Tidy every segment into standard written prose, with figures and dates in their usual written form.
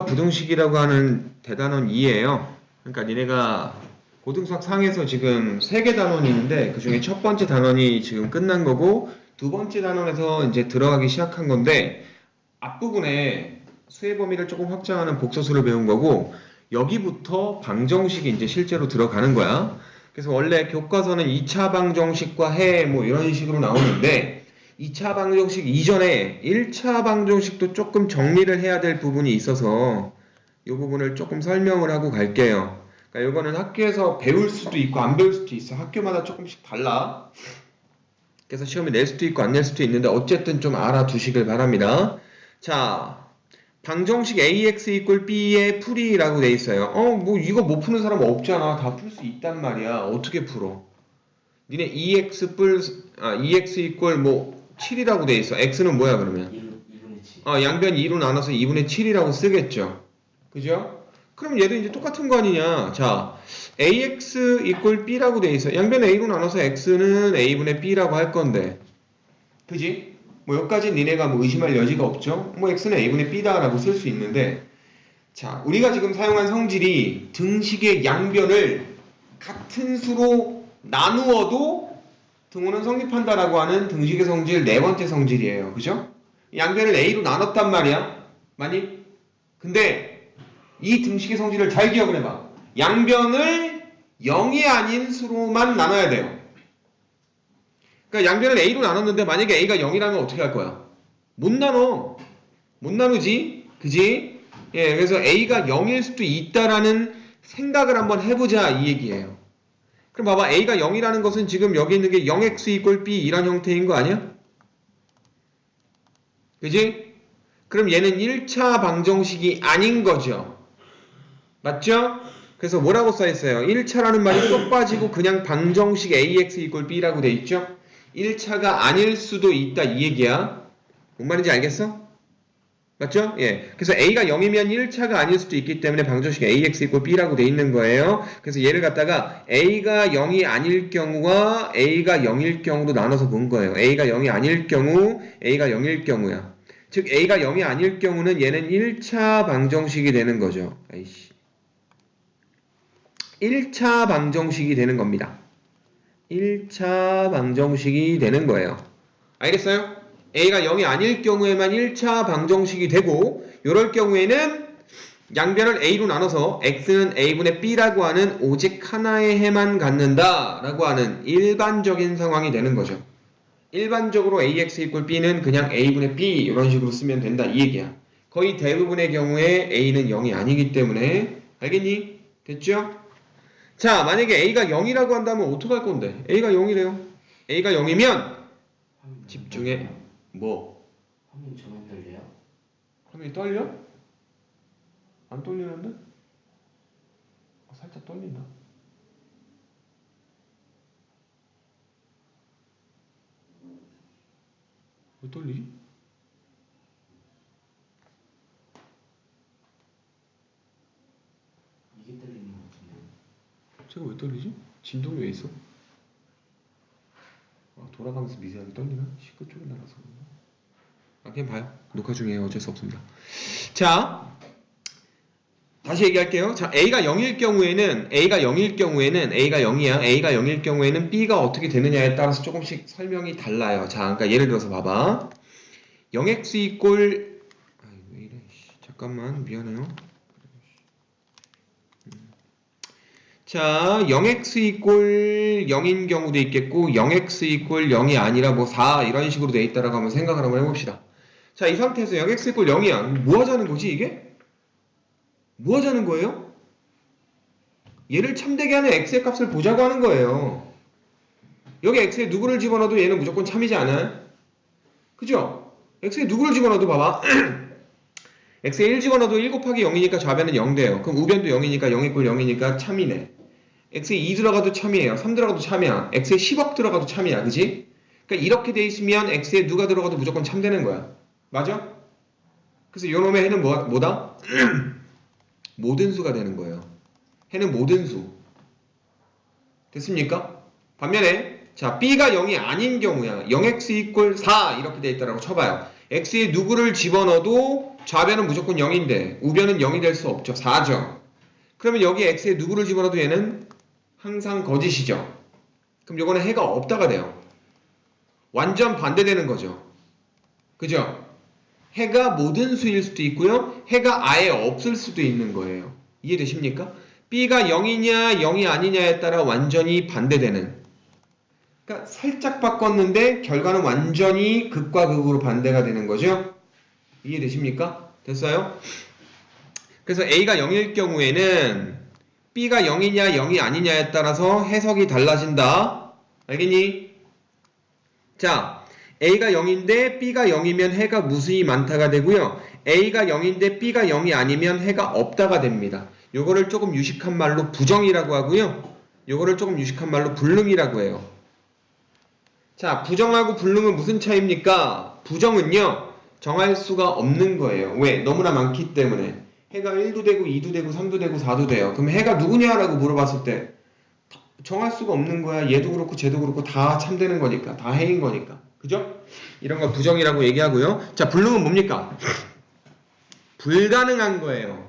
부등식이라고 하는 대단원 2예요. 그러니까 니네가 고등수학 상에서 지금 3개 단원이 있는데 그 중에 첫 번째 단원이 지금 끝난 거고 두 번째 단원에서 이제 들어가기 시작한 건데 앞부분에 수의 범위를 조금 확장하는 복소수를 배운 거고 여기부터 방정식이 이제 실제로 들어가는 거야. 그래서 원래 교과서는 2차 방정식과 해 뭐 이런 식으로 나오는데 2차 방정식 이전에 1차 방정식도 조금 정리를 해야 될 부분이 있어서 이 부분을 조금 설명을 하고 갈게요. 그러니까 이거는 학교에서 배울 수도 있고 안 배울 수도 있어. 학교마다 조금씩 달라. 그래서 시험에 낼 수도 있고 안 낼 수도 있는데 어쨌든 좀 알아두시길 바랍니다. 자, 방정식 ax equal b의 풀이라고 돼 있어요. 뭐 이거 못 푸는 사람 없잖아. 다 풀 수 있단 말이야. 어떻게 풀어? 니네 EX equal 뭐 7이라고 돼 있어. X는 뭐야 그러면? 2분의 7. 양변 2로 나눠서 2분의 7이라고 쓰겠죠. 그죠? 그럼 얘도 이제 똑같은 거 아니냐. 자, AX equal B라고 돼 있어. 양변 A로 나눠서 X는 A분의 B라고 할 건데. 그지? 뭐 여기까지 니네가 뭐 의심할 여지가 없죠. 뭐 X는 A분의 B다라고 쓸 수 있는데. 자, 우리가 지금 사용한 성질이 등식의 양변을 같은 수로 나누어도 등호는 성립한다라고 하는 등식의 성질 네 번째 성질이에요. 그죠? 양변을 A로 나눴단 말이야. 많이? 근데 이 등식의 성질을 잘 기억을 해봐. 양변을 0이 아닌 수로만 나눠야 돼요. 그러니까 양변을 A로 나눴는데 만약에 A가 0이라면 어떻게 할 거야? 못 나눠. 못 나누지? 그지? 예, 그래서 A가 0일 수도 있다라는 생각을 한번 해보자 이 얘기예요. 그럼 봐봐. A가 0이라는 것은 지금 여기 있는 게 0x equal b 이란 형태인 거 아니야? 그지? 그럼 얘는 1차 방정식이 아닌 거죠. 맞죠? 그래서 뭐라고 써있어요? 1차라는 말이 쏙 빠지고 그냥 방정식 ax equal b라고 돼 있죠? 1차가 아닐 수도 있다 이 얘기야. 뭔 말인지 알겠어? 맞죠? 예. 그래서 a가 0이면 1차가 아닐 수도 있기 때문에 방정식 ax equal b라고 돼 있는 거예요. 그래서 얘를 갖다가 a가 0이 아닐 경우와 a가 0일 경우로 나눠서 본 거예요. a가 0이 아닐 경우, a가 0일 경우야. 즉 a가 0이 아닐 경우는 얘는 1차 방정식이 되는 거죠. 아이씨. 1차 방정식이 되는 겁니다. 1차 방정식이 되는 거예요. 알겠어요? A가 0이 아닐 경우에만 1차 방정식이 되고 이럴 경우에는 양변을 A로 나눠서 X는 A분의 B라고 하는 오직 하나의 해만 갖는다 라고 하는 일반적인 상황이 되는 거죠. 일반적으로 AX equal B는 그냥 A분의 B 이런 식으로 쓰면 된다 이 얘기야. 거의 대부분의 경우에 A는 0이 아니기 때문에 알겠니? 됐죠? 자, 만약에 A가 0이라고 한다면 어떡할 건데? A가 0이래요. A가 0이면 집중해. 뭐? 화면 전원 떨려요? 화면이 떨려? 안 떨리는데? 살짝 떨린다. 왜 떨리지? 이게 떨리는 것 같은데. 제가 왜 떨리지? 진동이 왜 있어? 돌아가면서 미세하게 떨리나? 시끄 쪽에 날아서 그런가? 그냥 봐요. 녹화 중이에요. 어쩔 수 없습니다. 자, 다시 얘기할게요. 자, A가 0일 경우에는 A가 0이야. A가 0일 경우에는 B가 어떻게 되느냐에 따라서 조금씩 설명이 달라요. 자, 그러니까 예를 들어서 봐봐. 0x equal 왜 이래? 잠깐만 미안해요. 자, 0x equal 0인 경우도 있겠고 0x equal 0이 아니라 뭐 4 이런 식으로 돼 있다라고 한번 생각을 한번 해봅시다. 자, 이 상태에서 0x equal 0이야. 뭐 하자는 거지 이게? 뭐 하자는 거예요? 얘를 참되게 하는 x의 값을 보자고 하는 거예요. 여기 x에 누구를 집어넣어도 얘는 무조건 참이지 않아요? 그죠? x에 누구를 집어넣어도 봐봐. x에 1 집어넣어도 1 곱하기 0이니까 좌변은 0 돼요. 그럼 우변도 0이니까 0 equal 0이니까 참이네. x에 2 들어가도 참이에요. 3 들어가도 참이야. x에 10억 들어가도 참이야. 그지? 그러니까 이렇게 돼 있으면 x에 누가 들어가도 무조건 참되는 거야. 맞아? 그래서 요놈의 해는 뭐다? 모든 수가 되는 거예요. 해는 모든 수. 됐습니까? 반면에 자, B가 0이 아닌 경우야. 0x equal 4 이렇게 돼 있다라고 쳐봐요. x에 누구를 집어넣어도 좌변은 무조건 0인데 우변은 0이 될 수 없죠. 4죠. 그러면 여기 x에 누구를 집어넣어도 얘는 항상 거짓이죠. 그럼 요거는 해가 없다가 돼요. 완전 반대되는 거죠. 그죠? 해가 모든 수일 수도 있고요. 해가 아예 없을 수도 있는 거예요. 이해되십니까? B가 0이냐 0이 아니냐에 따라 완전히 반대되는. 그러니까 살짝 바꿨는데 결과는 완전히 극과 극으로 반대가 되는 거죠. 이해되십니까? 됐어요? 그래서 A가 0일 경우에는 B가 0이냐 0이 아니냐에 따라서 해석이 달라진다. 알겠니? 자, A가 0인데 B가 0이면 해가 무수히 많다가 되고요. A가 0인데 B가 0이 아니면 해가 없다가 됩니다. 요거를 조금 유식한 말로 부정이라고 하고요. 요거를 조금 유식한 말로 불능이라고 해요. 자, 부정하고 불능은 무슨 차이입니까? 부정은요, 정할 수가 없는 거예요. 왜? 너무나 많기 때문에. 해가 1도 되고 2도 되고 3도 되고 4도 돼요. 그럼 해가 누구냐라고 물어봤을 때 정할 수가 없는 거야. 얘도 그렇고 쟤도 그렇고 다 참되는 거니까. 다 해인 거니까. 그죠? 이런 걸 부정이라고 얘기하고요. 자, 불능은 뭡니까? 불가능한 거예요.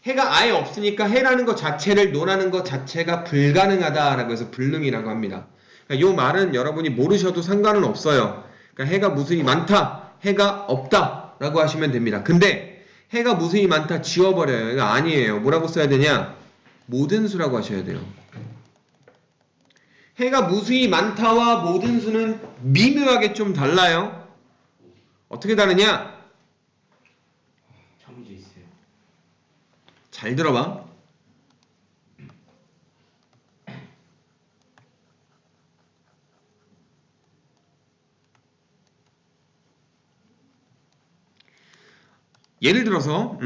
해가 아예 없으니까 해라는 것 자체를 논하는 것 자체가 불가능하다라고 해서 불능이라고 합니다. 그러니까 이 말은 여러분이 모르셔도 상관은 없어요. 그러니까 해가 무수히 많다, 해가 없다 라고 하시면 됩니다. 근데 해가 무수히 많다 지워버려요. 이거 아니에요. 뭐라고 써야 되냐? 모든 수라고 하셔야 돼요. 해가 무수히 많다와 모든 수는 미묘하게 좀 달라요. 어떻게 다르냐? 정해져 있어요. 잘 들어봐. 예를 들어서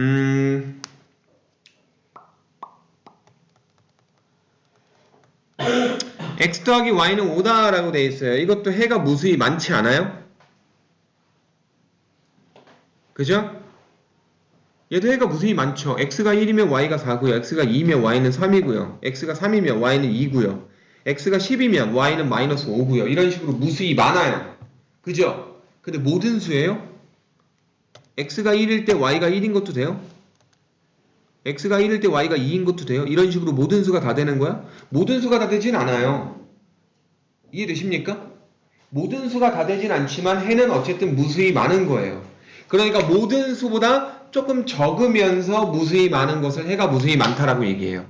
x 더하기 y는 5다 라고 돼 있어요. 이것도 해가 무수히 많지 않아요? 그죠? 얘도 해가 무수히 많죠. x가 1이면 y가 4고요. x가 2면 y는 3이고요. x가 3이면 y는 2고요. x가 10이면 y는 마이너스 5고요. 이런 식으로 무수히 많아요. 그죠? 근데 모든 수예요? x가 1일 때 y가 1인 것도 돼요? x가 1일 때 y가 2인 것도 돼요? 이런 식으로 모든 수가 다 되는 거야? 모든 수가 다 되진 않아요. 이해되십니까? 모든 수가 다 되진 않지만 해는 어쨌든 무수히 많은 거예요. 그러니까 모든 수보다 조금 적으면서 무수히 많은 것을 해가 무수히 많다라고 얘기해요.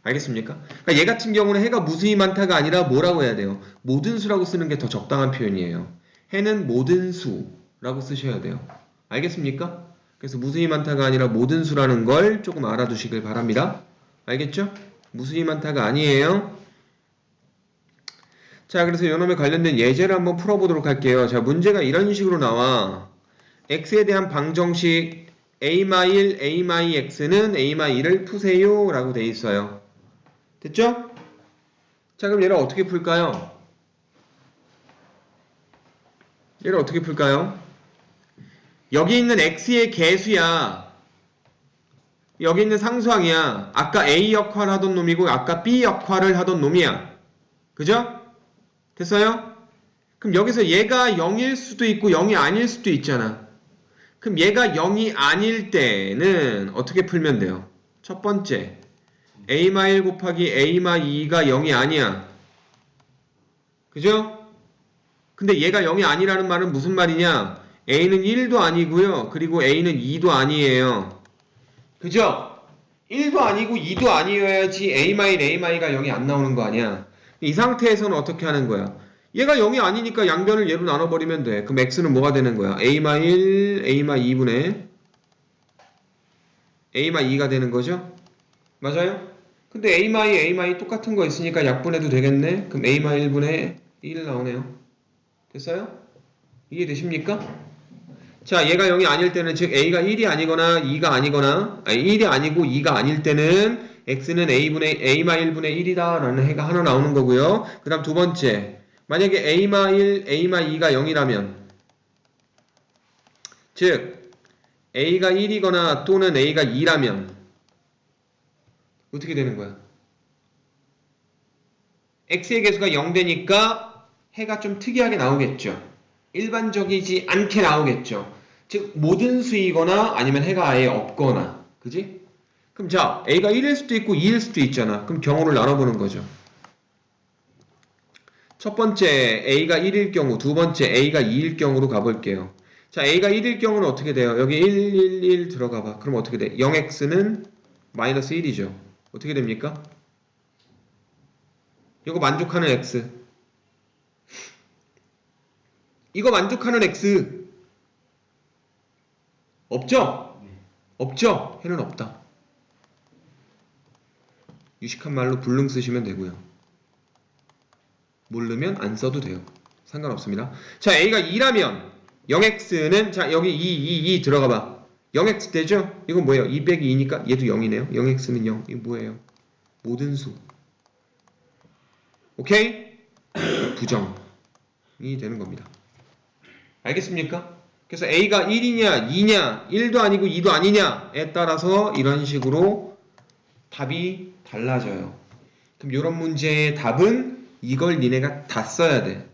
알겠습니까? 그러니까 얘 같은 경우는 해가 무수히 많다가 아니라 뭐라고 해야 돼요? 모든 수라고 쓰는 게 더 적당한 표현이에요. 해는 모든 수라고 쓰셔야 돼요. 알겠습니까? 그래서 무수히 많다가 아니라 모든 수라는 걸 조금 알아두시길 바랍니다. 알겠죠? 무수히 많다가 아니에요. 자, 그래서 요놈에 관련된 예제를 한번 풀어보도록 할게요. 자, 문제가 이런 식으로 나와. x에 대한 방정식 a-1, a-x는 a-1을 푸세요 라고 돼 있어요. 됐죠? 자, 그럼 얘를 어떻게 풀까요? 얘를 어떻게 풀까요? 여기 있는 x의 개수야. 여기 있는 상수항이야. 아까 a 역할 하던 놈이고 아까 b 역할을 하던 놈이야. 그죠? 됐어요? 그럼 여기서 얘가 0일 수도 있고 0이 아닐 수도 있잖아. 그럼 얘가 0이 아닐 때는 어떻게 풀면 돼요? 첫 번째, a-1 곱하기 a-2가 0이 아니야. 그죠? 근데 얘가 0이 아니라는 말은 무슨 말이냐? a는 1도 아니고요. 그리고 a는 2도 아니에요. 그죠? 1도 아니고 2도 아니어야지 a-a-가 0이 안 나오는 거 아니야. 이 상태에서는 어떻게 하는 거야? 얘가 0이 아니니까 양변을 얘로 나눠버리면 돼. 그럼 x는 뭐가 되는 거야? a-1, a-2분의 a-2가 되는 거죠? 맞아요? 근데 a-a 똑같은 거 있으니까 약분해도 되겠네? 그럼 a-1분의 1 나오네요. 됐어요? 이해되십니까? 자, 얘가 0이 아닐 때는 즉 a가 1이 아니거나 2가 아니거나 1이 아니고 2가 아닐 때는 x는 a-1분의 1이다 라는 해가 하나 나오는 거고요. 그 다음 두 번째, 만약에 a-1, a-2가 0이라면 즉 a가 1이거나 또는 a가 2라면 어떻게 되는 거야? x의 개수가 0 되니까 해가 좀 특이하게 나오겠죠. 일반적이지 않게 나오겠죠. 즉 모든 수이거나 아니면 해가 아예 없거나. 그지? 그럼 자, A가 1일 수도 있고 2일 수도 있잖아. 그럼 경우를 나눠보는 거죠. 첫 번째 A가 1일 경우, 두 번째 A가 2일 경우로 가볼게요. 자, A가 1일 경우는 어떻게 돼요? 여기 1, 1, 1 들어가봐. 그럼 어떻게 돼? 0x는 마이너스 1이죠. 어떻게 됩니까? 이거 만족하는 x. 이거 만족하는 x. 없죠? 네. 없죠? 해는 없다. 유식한 말로 불능 쓰시면 되고요. 모르면 안 써도 돼요. 상관없습니다. 자, A가 2라면 0x는 자 여기 2 들어가봐. 0x 되죠? 이건 뭐예요? 2 빼기 2니까 얘도 0이네요. 0x는 0. 이거 뭐예요? 모든 수. 오케이? 부정이 되는 겁니다. 알겠습니까? 그래서 A가 1이냐 2냐 1도 아니고 2도 아니냐에 따라서 이런 식으로 답이 달라져요. 그럼 이런 문제의 답은 이걸 니네가 다 써야 돼.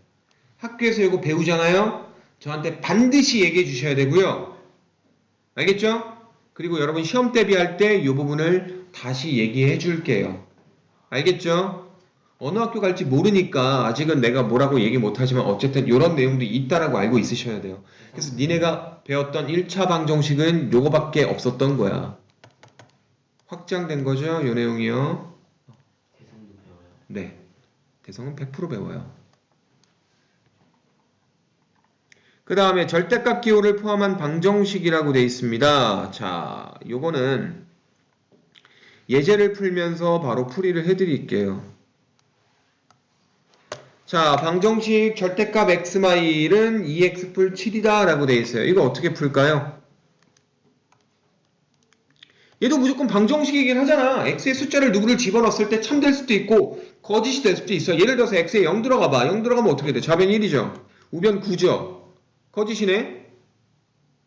학교에서 이거 배우잖아요? 저한테 반드시 얘기해 주셔야 되고요. 알겠죠? 그리고 여러분 시험 대비할 때 이 부분을 다시 얘기해 줄게요. 알겠죠? 어느 학교 갈지 모르니까 아직은 내가 뭐라고 얘기 못하지만 어쨌든 이런 내용도 있다라고 알고 있으셔야 돼요. 그래서 니네가 배웠던 1차 방정식은 요거밖에 없었던 거야. 확장된 거죠? 요 내용이요. 대성도 배워요. 네. 대성은 100% 배워요. 그 다음에 절대값 기호를 포함한 방정식이라고 되어 있습니다. 자, 요거는 예제를 풀면서 바로 풀이를 해드릴게요. 자, 방정식 절대값 x마일은 2x 풀 7이다 라고 되어 있어요. 이거 어떻게 풀까요? 얘도 무조건 방정식이긴 하잖아. x의 숫자를 누구를 집어넣었을 때 참 될 수도 있고 거짓이 될 수도 있어. 예를 들어서 x에 0 들어가봐. 0 들어가면 어떻게 돼? 좌변 1이죠. 우변 9죠. 거짓이네?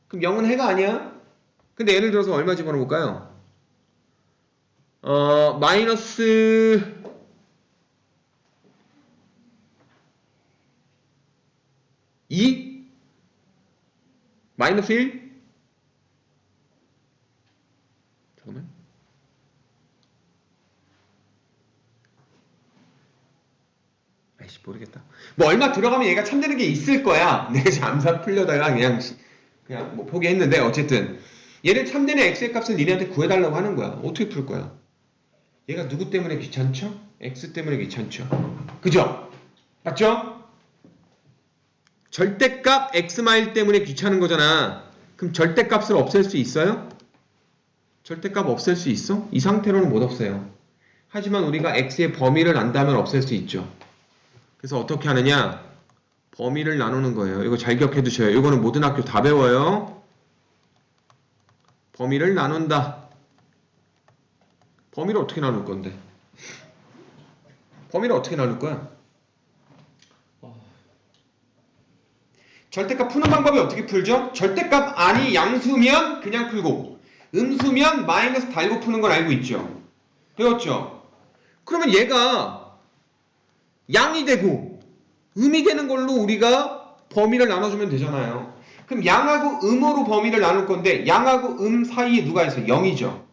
그럼 0은 해가 아니야? 근데 예를 들어서 얼마 집어넣을까요? 마이너스 2? 마이너스 1? 잠깐만. 아이씨, 모르겠다. 뭐 얼마 들어가면 얘가 참되는 게 있을 거야. 내가 지금 암산 풀려다가 그냥 뭐 포기했는데 어쨌든 얘를 참되는 x의 값을 니네한테 구해달라고 하는 거야. 어떻게 풀 거야? 얘가 누구 때문에 귀찮죠? x 때문에 귀찮죠. 그죠? 맞죠? 절대값 x마일 때문에 귀찮은 거잖아. 그럼 절대값을 없앨 수 있어요? 절대값 없앨 수 있어? 이 상태로는 못 없애요. 하지만 우리가 x의 범위를 안다면 없앨 수 있죠. 그래서 어떻게 하느냐? 범위를 나누는 거예요. 이거 잘 기억해 두셔요. 이거는 모든 학교 다 배워요. 범위를 나눈다. 범위를 어떻게 나눌 건데? 범위를 어떻게 나눌 거야? 절대값 푸는 방법이 어떻게 풀죠? 절대값 아니 양수면 그냥 풀고 음수면 마이너스 달고 푸는 걸 알고 있죠. 배웠죠? 그러면 얘가 양이 되고 음이 되는 걸로 우리가 범위를 나눠주면 되잖아요. 그럼 양하고 음으로 범위를 나눌 건데 양하고 음 사이에 누가 있어요? 0이죠.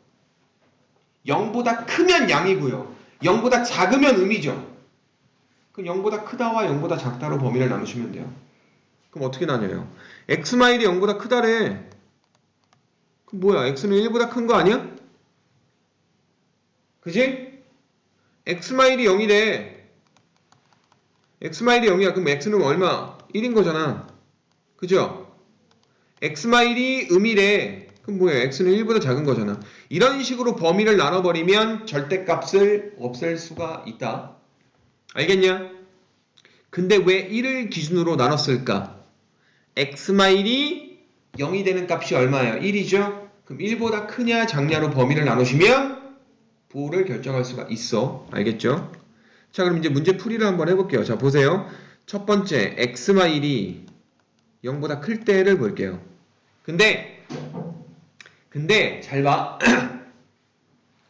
0보다 크면 양이고요. 0보다 작으면 음이죠. 그럼 0보다 크다와 0보다 작다로 범위를 나누시면 돼요. 그럼 어떻게 나뉘어요? x마일이 0보다 크다래. 그럼 뭐야? x는 1보다 큰 거 아니야? 그지? x마일이 0이래. x마일이 0이야. 그럼 x는 얼마? 1인 거잖아. 그죠? x마일이 음이래. 그럼 뭐야? x는 1보다 작은 거잖아. 이런 식으로 범위를 나눠버리면 절대값을 없앨 수가 있다. 알겠냐? 근데 왜 1을 기준으로 나눴을까? x마일이 0이 되는 값이 얼마예요? 1이죠? 그럼 1보다 크냐 작냐로 범위를 나누시면 부호를 결정할 수가 있어. 알겠죠? 자, 그럼 이제 문제 풀이를 한번 해볼게요. 자, 보세요. 첫 번째 x마일이 0보다 클 때를 볼게요. 근데 잘 봐.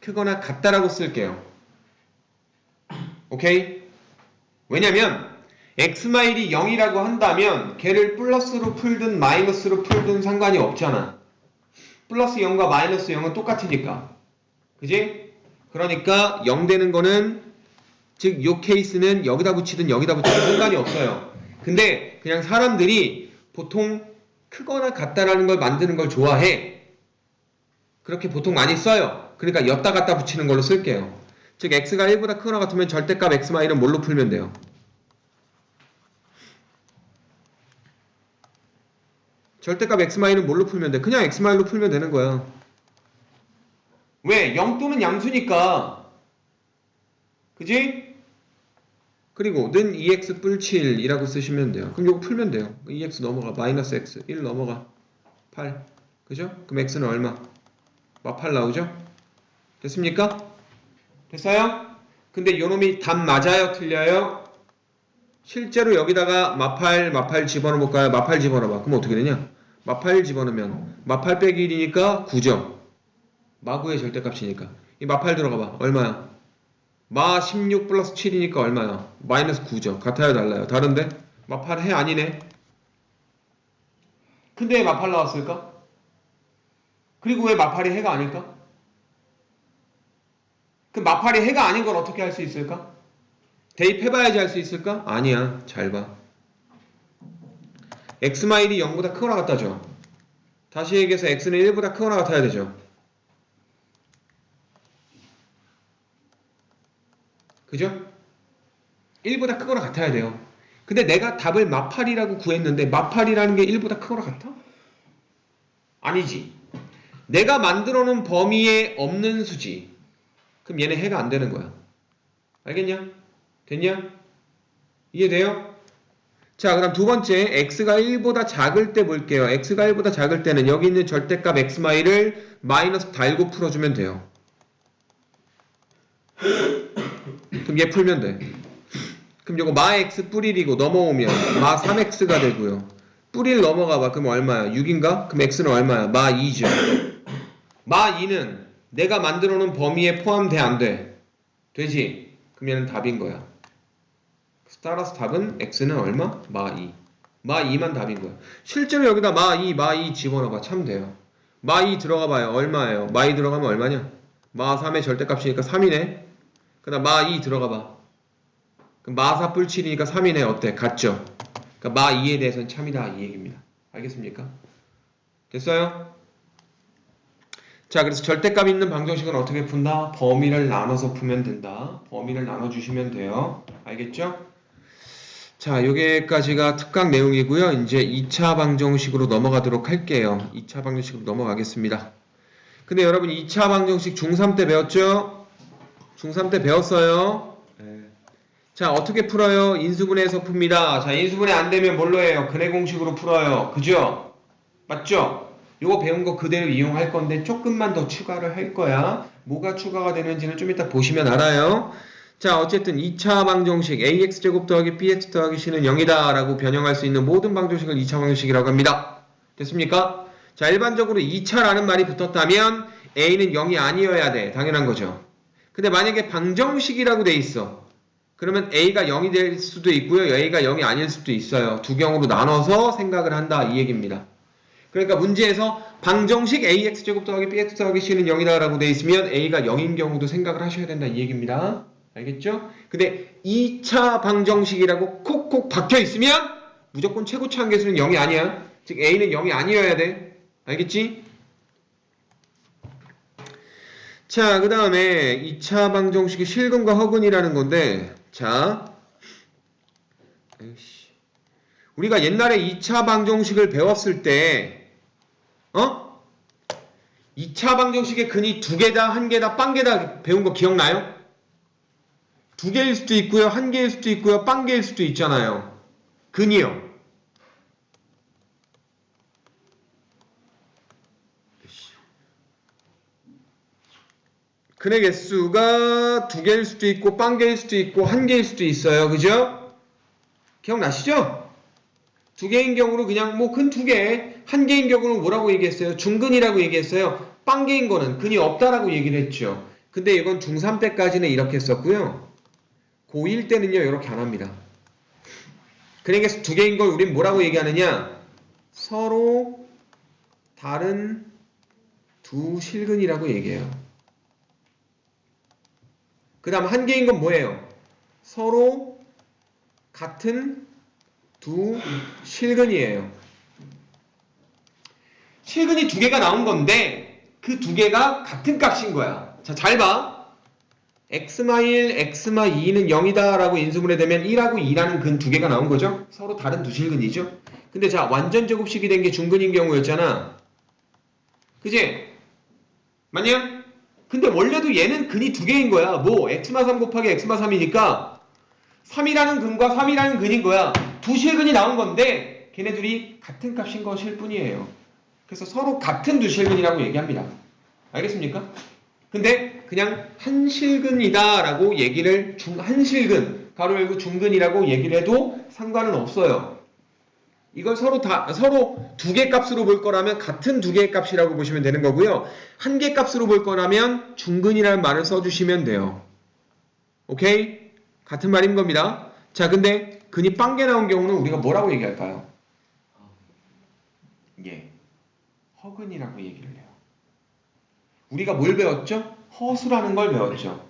크거나 같다라고 쓸게요. 오케이? 왜냐면 x마일이 0이라고 한다면 걔를 플러스로 풀든 마이너스로 풀든 상관이 없잖아. 플러스 0과 마이너스 0은 똑같으니까. 그지? 그러니까 0 되는 거는 즉 요 케이스는 여기다 붙이든 여기다 붙이든 상관이 없어요. 근데 그냥 사람들이 보통 크거나 같다라는 걸 만드는 걸 좋아해. 그렇게 보통 많이 써요. 그러니까 였다 갖다 붙이는 걸로 쓸게요. 즉 x가 1보다 크거나 같으면 절대값 x마일은 뭘로 풀면 돼요? 절대값 x마일은 뭘로 풀면 돼? 그냥 x마일로 풀면 되는 거야. 왜? 0 또는 양수니까. 그지? 그리고 는 2x 뿔7이라고 쓰시면 돼요. 그럼 이거 풀면 돼요. 2x 넘어가. 마이너스 x 1 넘어가. 8. 그죠? 그럼 x는 얼마? 마 8 나오죠? 됐습니까? 됐어요? 근데 요놈이 답 맞아요? 틀려요? 실제로 여기다가 마8 집어넣어 볼까요? 마8 집어넣어봐. 그럼 어떻게 되냐? 마8 집어넣으면 마8 빼기 1이니까 9죠. 마9의 절대값이니까. 이 마8 들어가봐. 얼마야? 마16 플러스 7이니까 얼마야? 마이너스 9죠. 같아요? 달라요? 다른데? 마8 해? 아니네? 근데 왜 마8 나왔을까? 그리고 왜 마8이 해가 아닐까? 그럼 마8이 해가 아닌 걸 어떻게 할 수 있을까? 대입해봐야지 할 수 있을까? 아니야. 잘 봐. x마일이 0보다 크거나 같다죠. 다시 얘기해서 x는 1보다 크거나 같아야 되죠. 그죠? 1보다 크거나 같아야 돼요. 근데 내가 답을 마8이라고 구했는데 마8이라는 게 1보다 크거나 같아? 아니지. 내가 만들어 놓은 범위에 없는 수지. 그럼 얘는 해가 안 되는 거야. 알겠냐? 됐냐? 이해돼요? 자, 그럼 두 번째 x가 1보다 작을 때 볼게요. x가 1보다 작을 때는 여기 있는 절대값 x마일을 마이너스 달고 풀어주면 돼요. 그럼 얘 풀면 돼. 그럼 요거 마 x 뿔 1이고 넘어오면 마 3x가 되고요. 뿔 1 넘어가봐. 그럼 얼마야? 6인가? 그럼 x는 얼마야? 마 2죠. 마 2는 내가 만들어 놓은 범위에 포함돼 안 돼? 되지? 그럼 얘는 답인 거야. 따라서 답은 x는 얼마? 마 2. 마 2만 답인 거야. 실제로 여기다 마 2 집어넣어봐. 참 돼요. 마 2 들어가봐요. 얼마예요? 마 2 들어가면 얼마냐? 마 3의 절대값이니까 3이네. 그 다음 마 2 들어가봐. 그럼 마 4 뿔 7이니까 3이네. 어때? 같죠? 그러니까 마 2에 대해서는 참이다. 이 얘기입니다. 알겠습니까? 됐어요? 자, 그래서 절대값 있는 방정식은 어떻게 푼다? 범위를 나눠서 풀면 된다. 범위를 나눠주시면 돼요. 알겠죠? 자, 요게까지가 특강 내용이고요. 이제 2차 방정식으로 넘어가도록 할게요. 2차 방정식으로 넘어가겠습니다. 근데 여러분 2차 방정식 중3 때 배웠죠? 중3 때 배웠어요? 네. 자, 어떻게 풀어요? 인수분해해서 풉니다. 자, 인수분해 안 되면 뭘로 해요? 근해 공식으로 풀어요. 그죠? 맞죠? 요거 배운 거 그대로 이용할 건데 조금만 더 추가를 할 거야. 뭐가 추가가 되는지는 좀 이따 보시면 알아요. 자, 어쨌든 2차 방정식 ax제곱 더하기 bx 더하기 c는 0이다 라고 변형할 수 있는 모든 방정식을 2차 방정식이라고 합니다. 됐습니까? 자, 일반적으로 2차라는 말이 붙었다면 a는 0이 아니어야 돼. 당연한 거죠. 근데 만약에 방정식이라고 돼 있어. 그러면 a가 0이 될 수도 있고요. a가 0이 아닐 수도 있어요. 두 경우로 나눠서 생각을 한다 이 얘기입니다. 그러니까 문제에서 방정식 ax제곱 더하기 bx 더하기 c는 0이다 라고 돼 있으면 a가 0인 경우도 생각을 하셔야 된다 이 얘기입니다. 알겠죠? 근데 2차 방정식이라고 콕콕 박혀 있으면 무조건 최고차 한계수는 0이 아니야. 즉 a는 0이 아니어야 돼. 알겠지? 자, 그 다음에 2차 방정식이 실근과 허근이라는 건데, 자, 우리가 옛날에 2차 방정식을 배웠을 때 2차 방정식의 근이 2개다, 1개다, 빵개다 배운 거 기억나요? 2개일 수도 있고요, 1개일 수도 있고요, 빵개일 수도 있잖아요. 근이요. 근의 개수가 2개일 수도 있고, 빵개일 수도 있고, 1개일 수도 있어요. 그죠? 기억나시죠? 2개인 경우로 그냥 뭐 근 2개, 1개인 경우는 뭐라고 얘기했어요? 중근이라고 얘기했어요. 빵개인 거는 근이 없다라고 얘기를 했죠. 근데 이건 중3 때까지는 이렇게 썼고요. 고1 때는요, 이렇게 안 합니다. 근행계수 두 개인 걸 우린 뭐라고 얘기하느냐? 서로 다른 두 실근이라고 얘기해요. 그 다음 한 개인 건 뭐예요? 서로 같은 두 실근이에요. 실근이 두 개가 나온 건데 그 두 개가 같은 값인 거야. 자, 잘 봐. x마1, x마2는 0이다 라고 인수분해 되면 1하고 2라는 근 두 개가 나온 거죠? 서로 다른 두 실근이죠? 근데 자, 완전 제곱식이 된 게 중근인 경우였잖아. 그지? 맞냐? 근데 원래도 얘는 근이 두 개인 거야. 뭐? x마3 곱하기 x마3이니까 3이라는 근과 3이라는 근인 거야. 두 실근이 나온 건데 걔네들이 같은 값인 것일 뿐이에요. 그래서 서로 같은 두 실근이라고 얘기합니다. 알겠습니까? 근데 그냥 한 실근이다 라고 얘기를 한 실근, 가로 열고 중근이라고 얘기를 해도 상관은 없어요. 이걸 서로 두 개 값으로 볼 거라면 같은 두 개의 값이라고 보시면 되는 거고요. 한 개 값으로 볼 거라면 중근이라는 말을 써주시면 돼요. 오케이? 같은 말인 겁니다. 자, 근데 근이 빵개 나온 경우는 우리가 뭐라고 얘기할까요? 예, 허근이라고 얘기를 해요. 우리가 뭘 배웠죠? 허수라는 걸 배웠죠.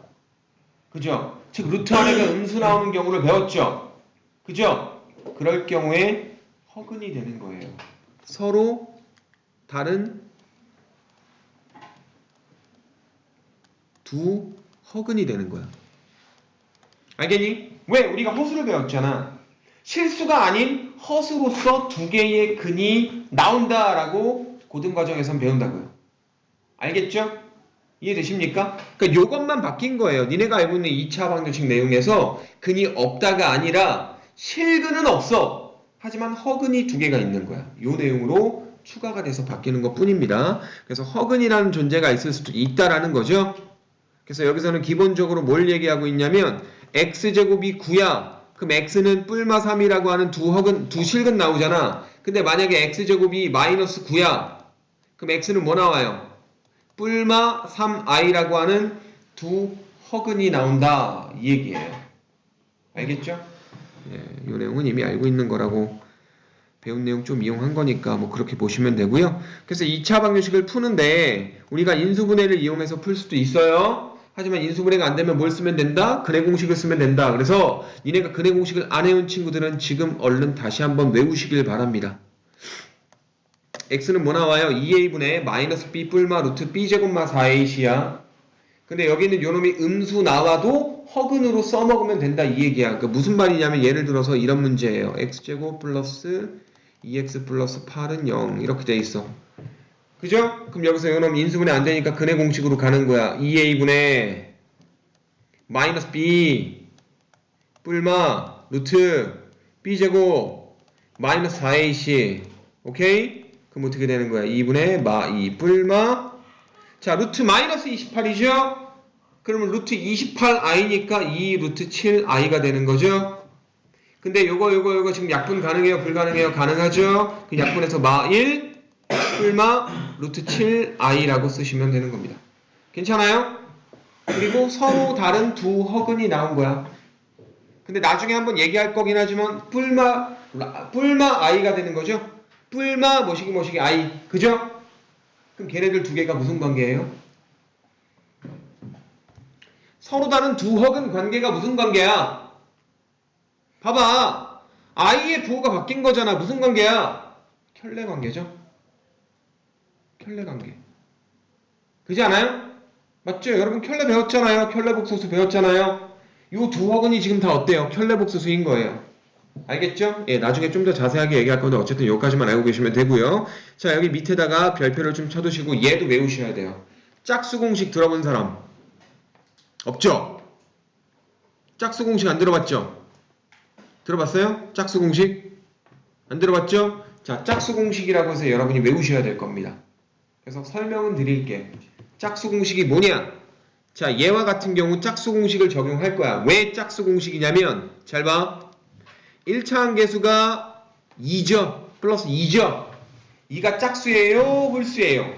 그죠? 즉 루트 안에 음수 나오는 경우를 배웠죠. 그죠? 그럴 경우에 허근이 되는 거예요. 서로 다른 두 허근이 되는 거야. 알겠니? 왜? 우리가 허수를 배웠잖아. 실수가 아닌 허수로서 두 개의 근이 나온다라고 고등과정에선 배운다고요. 알겠죠? 이해되십니까? 그러니까 요것만 바뀐 거예요. 니네가 알고 있는 2차 방정식 내용에서 근이 없다가 아니라 실근은 없어. 하지만 허근이 두 개가 있는 거야. 요 내용으로 추가가 돼서 바뀌는 것 뿐입니다. 그래서 허근이라는 존재가 있을 수도 있다라는 거죠. 그래서 여기서는 기본적으로 뭘 얘기하고 있냐면 x제곱이 9야. 그럼 x는 뿔마 3이라고 하는 두 실근 나오잖아. 근데 만약에 x제곱이 마이너스 9야. 그럼 x는 뭐 나와요? 뿔마 3i라고 하는 두 허근이 나온다. 이 얘기예요. 알겠죠? 예, 이 내용은 이미 알고 있는 거라고 배운 내용 좀 이용한 거니까 뭐 그렇게 보시면 되고요. 그래서 2차 방정식을 푸는데 우리가 인수분해를 이용해서 풀 수도 있어요. 하지만 인수분해가 안 되면 뭘 쓰면 된다? 근해 공식을 쓰면 된다. 그래서 니네가 근해 공식을 안 외운 친구들은 지금 얼른 다시 한번 외우시길 바랍니다. x는 뭐 나와요? 2a분의 마이너스 b 뿔마 루트 b제곱마 4ac야. 근데 여기는 요놈이 음수 나와도 허근으로 써먹으면 된다 이 얘기야. 그 무슨 말이냐면 예를 들어서 이런 문제예요. x제곱 플러스 2x 플러스 8은 0 이렇게 돼 있어. 그죠? 그럼 여기서 요놈 인수분해 안 되니까 근해 공식으로 가는 거야. 2a분의 마이너스 b 뿔마 루트 b제곱 마이너스 4ac. 오케이? 그럼 어떻게 되는 거야? 2분의 마2 뿔마 자 루트 마이너스 28이죠? 그러면 루트 28i니까 2 루트 7i가 되는 거죠? 근데 요거 지금 약분 가능해요? 불가능해요? 가능하죠? 그 약분해서 마1 뿔마 루트 7i라고 쓰시면 되는 겁니다. 괜찮아요? 그리고 서로 다른 두 허근이 나온 거야. 근데 나중에 한번 얘기할 거긴 하지만 뿔마 i가 되는 거죠? 뿔마 뭐시기 i 그죠? 그럼 걔네들 두 개가 무슨 관계예요? 서로 다른 두 허근 관계가 무슨 관계야? 봐봐. i의 부호가 바뀐 거잖아. 무슨 관계야? 켤레 관계죠? 켤레 관계. 그지 않아요? 맞죠? 여러분 켤레 배웠잖아요. 켤레 복소수 배웠잖아요. 요 두 허근이 지금 다 어때요? 켤레 복소수인 거예요. 알겠죠? 예, 나중에 좀 더 자세하게 얘기할 건데 어쨌든 여기까지만 알고 계시면 되고요. 자, 여기 밑에다가 별표를 좀 쳐두시고 얘도 외우셔야 돼요. 짝수 공식 들어본 사람 없죠? 짝수 공식 안 들어봤죠? 들어봤어요? 짝수 공식? 안 들어봤죠? 자, 짝수 공식이라고 해서 여러분이 외우셔야 될 겁니다. 그래서 설명은 드릴게. 짝수 공식이 뭐냐? 자, 얘와 같은 경우 짝수 공식을 적용할 거야. 왜 짝수 공식이냐면 잘 봐. 1차 함계수가 2죠. 플러스 2죠. 2가 짝수예요? 홀수예요?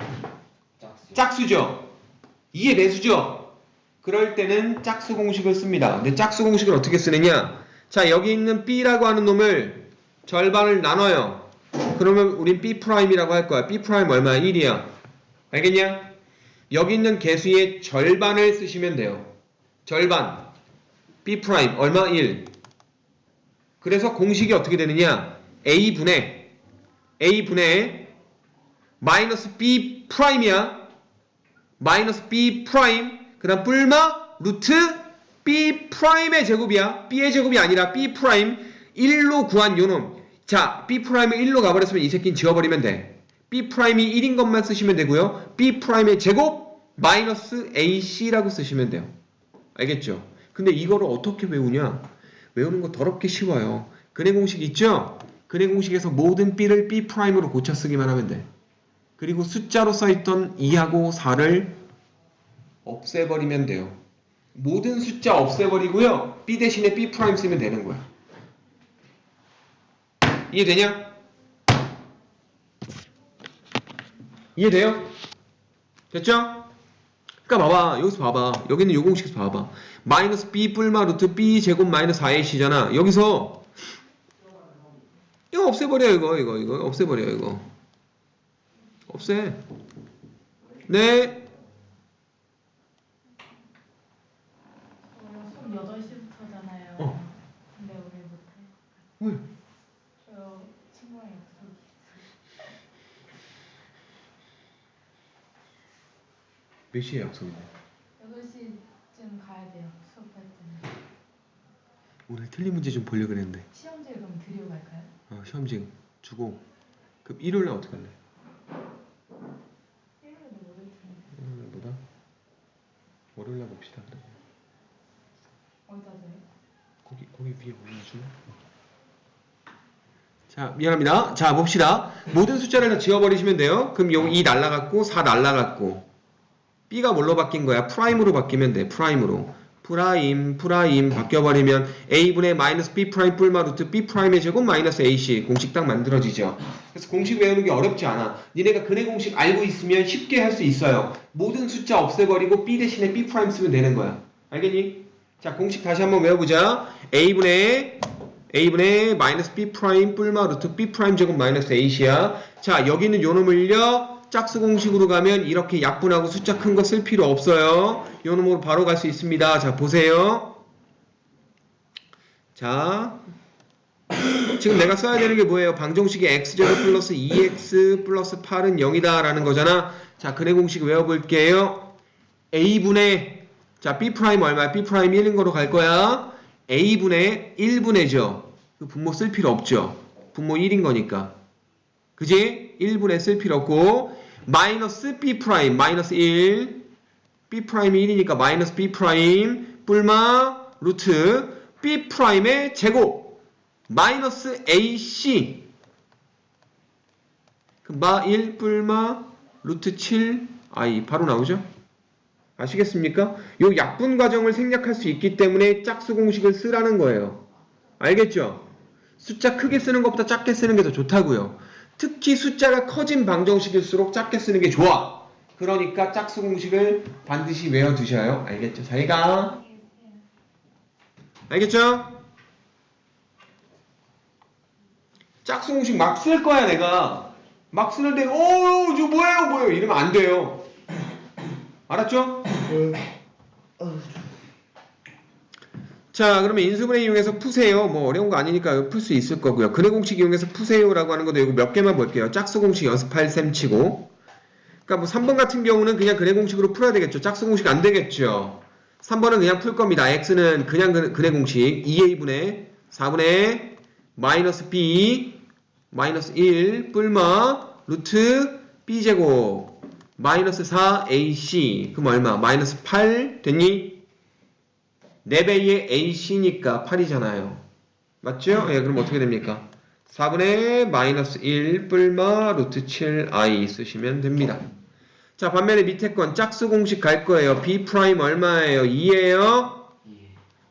짝수죠. 2의 배수죠. 그럴 때는 짝수 공식을 씁니다. 근데 짝수 공식을 어떻게 쓰느냐? 자, 여기 있는 b라고 하는 놈을 절반을 나눠요. 그러면 우린 B 프라임이라고 할 거야. B 프라임 얼마야? 1이야. 알겠냐? 여기 있는 개수의 절반을 쓰시면 돼요. 절반. B 프라임 얼마? 1. 그래서 공식이 어떻게 되느냐? A분의 마이너스 B 프라임이야. 마이너스 B 프라임 그 다음 뿔마 루트 B 프라임의 제곱이야. B의 제곱이 아니라 B 프라임 1로 구한 요놈. 자, B 프라임이 1로 가버렸으면 이 새끼는 지워버리면 돼. B 프라임이 1인 것만 쓰시면 되고요. B 프라임의 제곱 마이너스 AC라고 쓰시면 돼요. 알겠죠? 근데 이거를 어떻게 외우냐? 외우는 거 더럽게 쉬워요. 근해 공식 있죠? 근해 공식에서 모든 B를 B 프라임으로 고쳐 쓰기만 하면 돼. 그리고 숫자로 써있던 2하고 4를 없애버리면 돼요. 모든 숫자 없애버리고요. B 대신에 B 프라임 쓰면 되는 거야. 이해되냐? 이해돼요? 됐죠? 그러니까 봐봐. 여기서 봐봐. 여기는 요 공식에서 봐봐. 마이너스 B 뿔마 루트 B 제곱 마이너스 4AC잖아. 여기서 이거 없애버려. 이거 없애버려. 이거 없애. 네. 수업 8시부터잖아요. 근데 우리 못해. 왜? 저 친구랑 약속이 몇 시에 약속인데? 8시쯤 가야 돼요. 수업할 때는. 오늘 틀린 문제 좀 보려고 그랬는데. 시험지를 그럼 드리고 갈까요? 시험지 주고. 그럼 일요일날 어떻게 할래? 일요일에도 못할 텐데. 일요일보다? 월요일날 봅시다. 그래. 어디다 줘요? 거기 위에 올려주나? 자, 미안합니다. 자, 봅시다. 모든 숫자를 다 지워버리시면 돼요. 그럼 요 2 날라갔고 4 날라갔고 B가 뭘로 바뀐 거야? 프라임으로 바뀌면 돼. 프라임으로. 프라임 바뀌어버리면 A분의 마이너스 B 프라임 뿔마 루트 B 프라임의 제곱 마이너스 AC 공식 딱 만들어지죠. 그래서 공식 외우는 게 어렵지 않아. 니네가 근해 공식 알고 있으면 쉽게 할 수 있어요. 모든 숫자 없애버리고 B 대신에 B 프라임 쓰면 되는 거야. 알겠니? 자, 공식 다시 한번 외워보자. A분의 마이너스 B 프라임 뿔마 루트 B 프라임 제곱 마이너스 AC야. 자, 여기 있는 요 놈을요. 짝수 공식으로 가면 이렇게 약분하고 숫자 큰 거 쓸 필요 없어요. 요 놈으로 바로 갈 수 있습니다. 자, 보세요. 자, 지금 내가 써야 되는 게 뭐예요? 방정식의 x0 플러스 2x 플러스 8은 0이다 라는 거잖아. 자, 근해 공식 외워볼게요. A분의 자, B 프라임 얼마야? B 프라임 1인 거로 갈 거야. A분의 1분의죠. 그 분모 쓸 필요 없죠. 분모 1인 거니까. 그지? 1분의 쓸 필요 없고 마이너스 B 프라임 마이너스 1 B 프라임이 1이니까 마이너스 B 프라임 뿔마 루트 B 프라임의 제곱 마이너스 AC 마 1 뿔마 루트 7I 바로 나오죠? 아시겠습니까? 요 약분 과정을 생략할 수 있기 때문에 짝수 공식을 쓰라는 거예요. 알겠죠? 숫자 크게 쓰는 것보다 작게 쓰는 게 더 좋다고요. 특히 숫자가 커진 방정식일수록 작게 쓰는 게 좋아. 그러니까 짝수 공식을 반드시 외워두셔요. 알겠죠? 자기가 알겠죠? 짝수 공식 막 쓸 거야 내가. 막 쓰는데 저 뭐예요 이러면 안 돼요. 알았죠? 자, 그러면 인수분해 이용해서 푸세요. 뭐 어려운 거 아니니까 풀 수 있을 거고요. 근해 공식 이용해서 푸세요라고 하는 것도 이거 몇 개만 볼게요. 짝수 공식 연습할 셈 치고. 그러니까 뭐 3번 같은 경우는 그냥 근해 공식으로 풀어야 되겠죠. 짝수 공식 안 되겠죠. 3번은 그냥 풀 겁니다. x는 그냥 근해 공식 2a분의 4분의 마이너스 b 마이너스 1 뿔마 루트 b제곱 마이너스 4ac 그럼 얼마? 마이너스 8 됐니? 4배의 AC니까 8이잖아요. 맞죠? 예, 그럼 어떻게 됩니까? 4분의 마이너스 1 뿔마 루트 7I 쓰시면 됩니다. 자, 반면에 밑에 건 짝수 공식 갈 거예요. B 프라임 얼마예요? 2예요?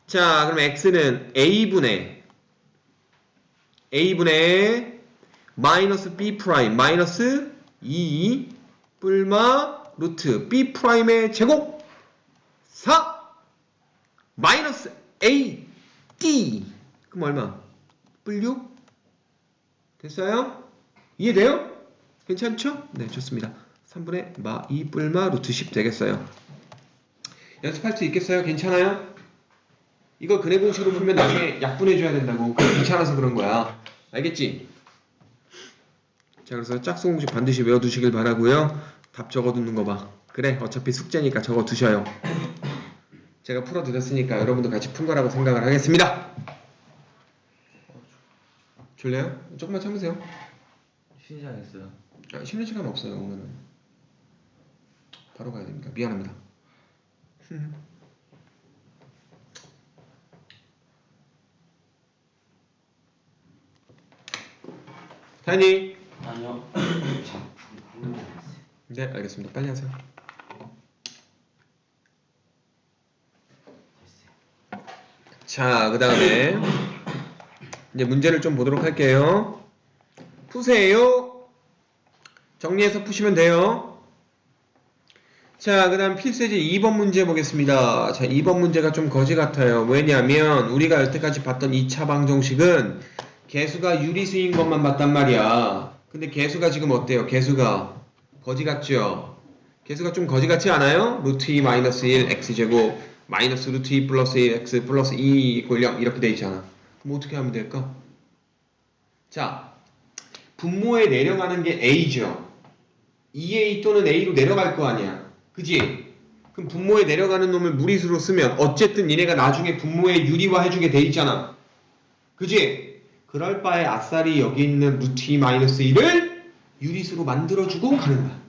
자, 그럼 X는 A분의 마이너스 B 프라임 마이너스 2 뿔마 루트 B 프라임의 제곱 4 마이너스 AD 그럼 얼마? 뿔 6? 됐어요? 이해돼요? 괜찮죠? 네, 좋습니다. 3분의 마 2 뿔마 루트 10 되겠어요. 연습할 수 있겠어요? 괜찮아요? 이거 근해 공식으로 풀면 나중에 약분해줘야 된다고. 그게 귀찮아서 그런 거야. 알겠지? 자, 그래서 짝수 공식 반드시 외워두시길 바라고요. 답 적어두는 거 봐. 그래, 어차피 숙제니까 적어두셔요. 제가 풀어드렸으니까 여러분도 같이 푼 거라고 생각을 하겠습니다. 줄래요? 조금만 참으세요. 신시하겠어요. 쉬는 시간 없어요, 오늘은. 바로 가야 됩니다. 미안합니다. 다니. 아니요. 참, 방금 했어요. 네, 알겠습니다. 빨리 하세요. 됐어요. 자, 그 다음에 이제 문제를 좀 보도록 할게요. 푸세요. 정리해서 푸시면 돼요. 자, 그 다음 필수제 2번 문제 보겠습니다. 자, 2번 문제가 좀 거지 같아요. 왜냐면 우리가 여태까지 봤던 2차 방정식은 개수가 유리수인 것만 봤단 말이야. 근데 개수가 지금 어때요? 개수가 거지 같죠? 개수가 좀 거지 같지 않아요? 루트 2 마이너스 1 x제곱 마이너스 루트 2 플러스 1 x 플러스 2 이꼴 0 이렇게 돼 있잖아. 그럼 어떻게 하면 될까? 자, 분모에 내려가는 게 a죠. 2a 또는 a로 내려갈 거 아니야. 그지? 그럼 분모에 내려가는 놈을 무리수로 쓰면 어쨌든 얘네가 나중에 분모에 유리화 해주게 돼 있잖아. 그지? 그럴 바에 아싸리 여기 있는 루트 2 마이너스 1을 유리수로 만들어주고 가는 거야.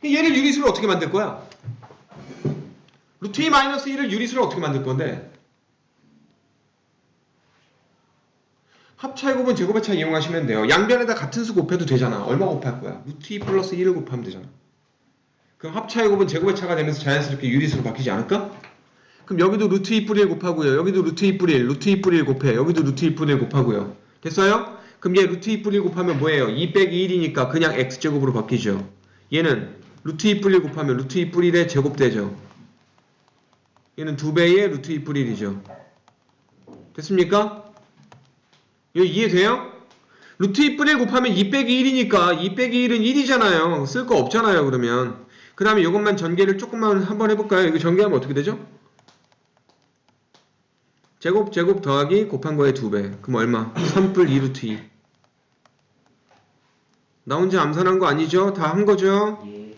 얘를 유리수로 어떻게 만들 거야? 루트 2 마이너스 1을 유리수로 어떻게 만들 건데? 합차의 곱은 제곱의 차 이용하시면 돼요. 양변에다 같은 수 곱해도 되잖아. 얼마 곱할 거야? 루트 2 플러스 1을 곱하면 되잖아. 그럼 합차의 곱은 제곱의 차가 되면서 자연스럽게 유리수로 바뀌지 않을까? 그럼 여기도 루트 2 뿌리 1 곱하고요. 여기도 루트 2 뿌리 1, 루트 2 뿌리 1 곱해. 여기도 루트 2 뿌리 1 곱하고요. 됐어요? 그럼 얘 루트 2 뿌리 1 곱하면 뭐예요? 2 빼기 1이니까 그냥 x제곱으로 바뀌죠. 얘는 루트 2 뿌리 1 곱하면 루트 2 뿌리 1의 제곱되죠. 얘는 2배의 루트 2 뿌리 1이죠. 됐습니까? 이거 이해돼요? 루트 2 뿌리 1 곱하면 2 빼기 1이니까 2 빼기 1은 1이잖아요. 쓸 거 없잖아요, 그러면. 그 다음에 이것만 전개를 조금만 한번 해볼까요? 이거 전개하면 어떻게 되죠? 제곱 더하기 곱한 거에 2배. 그럼 얼마? 3뿔 2루트 2. 나 혼자 암산한 거 아니죠? 다 한 거죠? 예.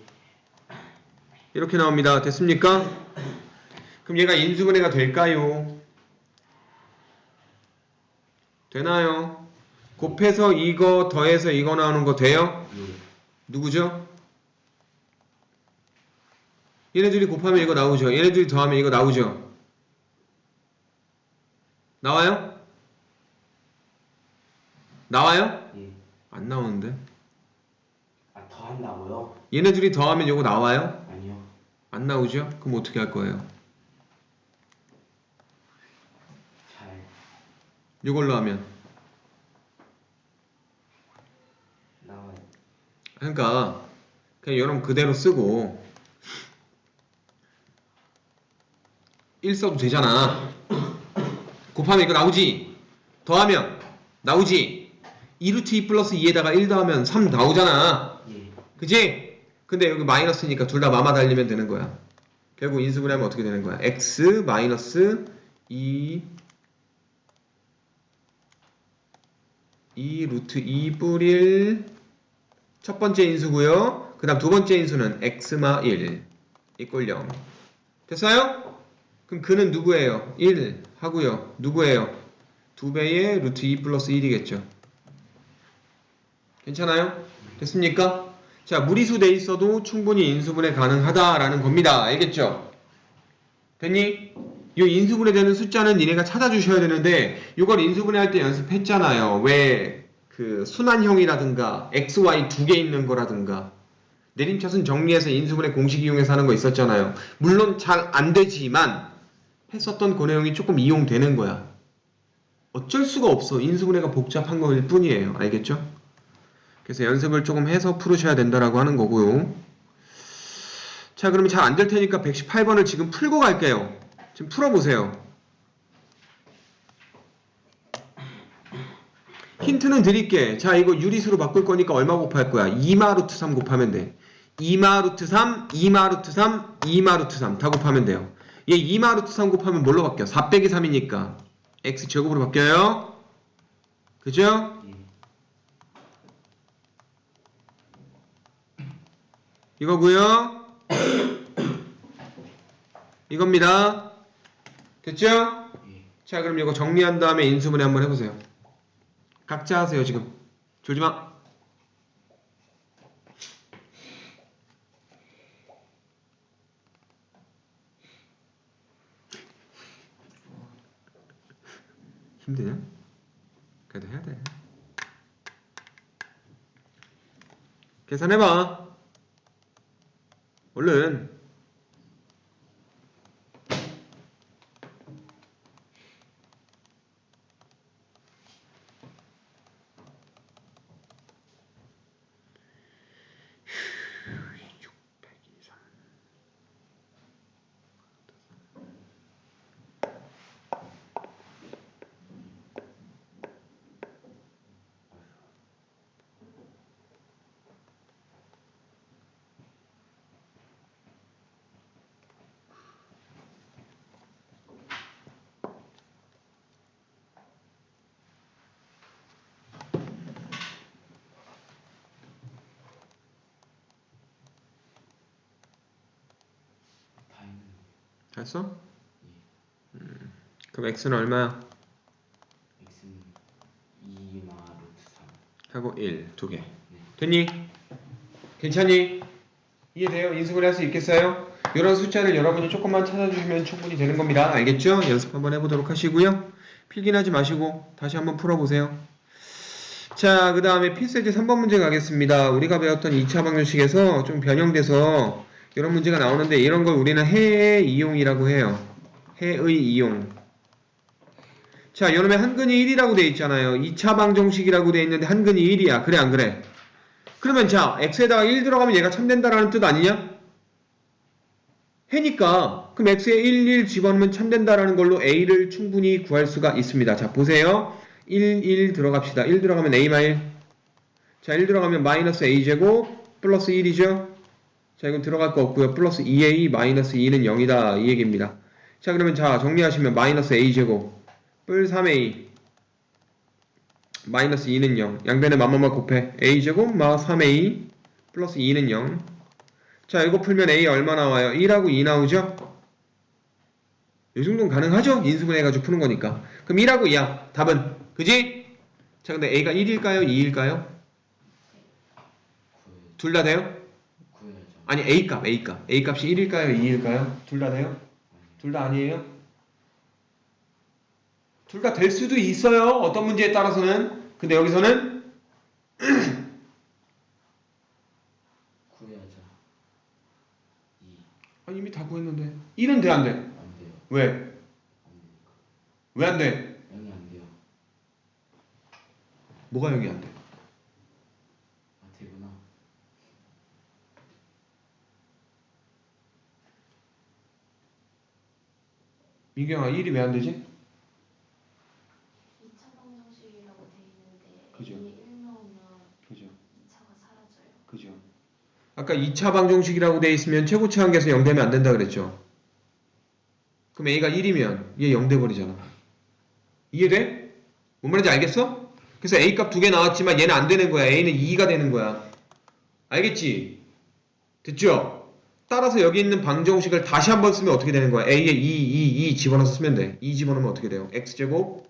이렇게 나옵니다. 됐습니까? 그럼 얘가 인수분해가 될까요? 되나요? 곱해서 이거 더해서 이거 나오는 거 돼요? 예. 누구죠? 얘네들이 곱하면 이거 나오죠. 얘네들이 더하면 이거 나오죠. 나와요? 나와요? 예. 안 나오는데. 아, 더 한다고요? 얘네들이 더하면 이거 나와요? 아니요. 안 나오죠? 그럼 어떻게 할 거예요? 잘. 이걸로 하면. 나와요. 그러니까 그냥 여러분 그대로 쓰고 1 써도 되잖아. 곱하면 이거 나오지? 더하면 나오지? 2루트 2 플러스 2에다가 1 더하면 3 나오잖아. 예. 그지? 근데 여기 마이너스니까 둘 다 마마 달리면 되는 거야. 결국 인수분해하면 어떻게 되는 거야? x 마이너스 2 루트 2뿔 1 첫 번째 인수고요. 그 다음 두 번째 인수는 x마 1 이꼴 0. 됐어요? 그럼 그는 누구예요? 1 하고요. 누구예요? 2배의 루트 2 플러스 1이겠죠. 괜찮아요? 됐습니까? 자, 무리수 돼 있어도 충분히 인수분해 가능하다라는 겁니다. 알겠죠? 됐니? 이 인수분해 되는 숫자는 니네가 찾아주셔야 되는데 이걸 인수분해 할 때 연습했잖아요. 왜 그 순환형이라든가 XY 두 개 있는 거라든가 내림차순 정리해서 인수분해 공식 이용해서 하는 거 있었잖아요. 물론 잘 안 되지만 했었던 그 내용이 조금 이용되는 거야. 어쩔 수가 없어. 인수분해가 복잡한 거일 뿐이에요. 알겠죠? 그래서 연습을 조금 해서 풀으셔야 된다라고 하는 거고요. 자, 그러면 잘 안 될 테니까 118번을 지금 풀고 갈게요. 지금 풀어보세요. 힌트는 드릴게. 자, 이거 유리수로 바꿀 거니까 얼마 곱할 거야? 2마 루트 3 곱하면 돼. 2마 루트 3, 2마 루트 3, 2마 루트 3 다 곱하면 돼요. 얘 2마 루트 3 곱하면 뭘로 바뀌어? 4 빼기 3이니까 x 제곱으로 바뀌어요. 그죠? 예. 이거고요. 이겁니다. 됐죠? 예. 자, 그럼 이거 정리한 다음에 인수분해 한번 해보세요. 각자 하세요. 지금 졸지마. 힘드냐? 그래도 해야 돼. 계산해봐. 얼른. 다 했는데. 됐어? 예. 그럼 x는 얼마야? x는 2마 루트 3. 하고 1, 두 개. 네. 됐니? 괜찮니? 이해돼요? 인수분해 할 수 있겠어요? 이런 숫자를 여러분이 조금만 찾아주시면 충분히 되는 겁니다. 알겠죠? 연습 한번 해보도록 하시고요. 필기하지 마시고 다시 한번 풀어보세요. 자, 그 다음에 필수예제 3번 문제 가겠습니다. 우리가 배웠던 2차 방정식에서 좀 변형돼서 이런 문제가 나오는데 이런 걸 우리는 해의 이용이라고 해요. 해의 이용. 자, 요놈에 한근이 1이라고 돼 있잖아요. 2차 방정식이라고 돼 있는데 한근이 1이야. 그래 안 그래? 그러면 자, x에다가 1 들어가면 얘가 참된다라는 뜻 아니냐? 해니까 그럼 x에 1 집어넣으면 참된다라는 걸로 a를 충분히 구할 수가 있습니다. 자, 보세요. 1 들어갑시다. 1 들어가면 a마 1. 자, 1 들어가면 마이너스 a제곱 플러스 1이죠. 자, 이건 들어갈 거 없고요. 플러스 2a 마이너스 2는 0이다. 이 얘기입니다. 자, 그러면 자, 정리하시면 마이너스 a제곱 뿔 3a 마이너스 2는 0. 양변에 만만만 곱해. a제곱 마 3a 플러스 2는 0. 자, 이거 풀면 a 얼마 나와요? 1하고 2 나오죠? 이 정도는 가능하죠? 인수분해해가지고 푸는 거니까. 그럼 1하고 2야. 답은. 그지? 자, 근데 a가 1일까요? 2일까요? 둘 다 돼요? 구해야죠. 아니, a값. a값이 1일까요? 2일까요? 둘 다 돼요? 둘 다 아니에요? 둘 다 될 수도 있어요. 어떤 문제에 따라서는. 근데 여기서는 구해야죠. 2. 아, 이미 다 구했는데 1은 돼, 안 돼? 안 돼요. 왜? 안 되니까. 왜 안 돼? 0이 안 돼요. 뭐가 여기 안 돼? 아, 되구나. 민경아, 1이 왜 안 되지? 2차 방정식이라고 돼 있는데 그죠. A에 1 넣으면 그죠. 2차가 사라져요. 그죠. 아까 2차 방정식이라고 돼 있으면 최고치 한계에서 0 되면 안 된다 그랬죠. 그럼 a가 1이면 얘 0 돼버리잖아. 이해돼? 뭔 말인지 알겠어? 그래서 a 값 두 개 나왔지만 얘는 안 되는 거야. a는 2가 되는 거야. 알겠지? 됐죠? 따라서 여기 있는 방정식을 다시 한번 쓰면 어떻게 되는 거야? a에 2 집어넣어서 쓰면 돼. 2 집어넣으면 어떻게 돼요? x제곱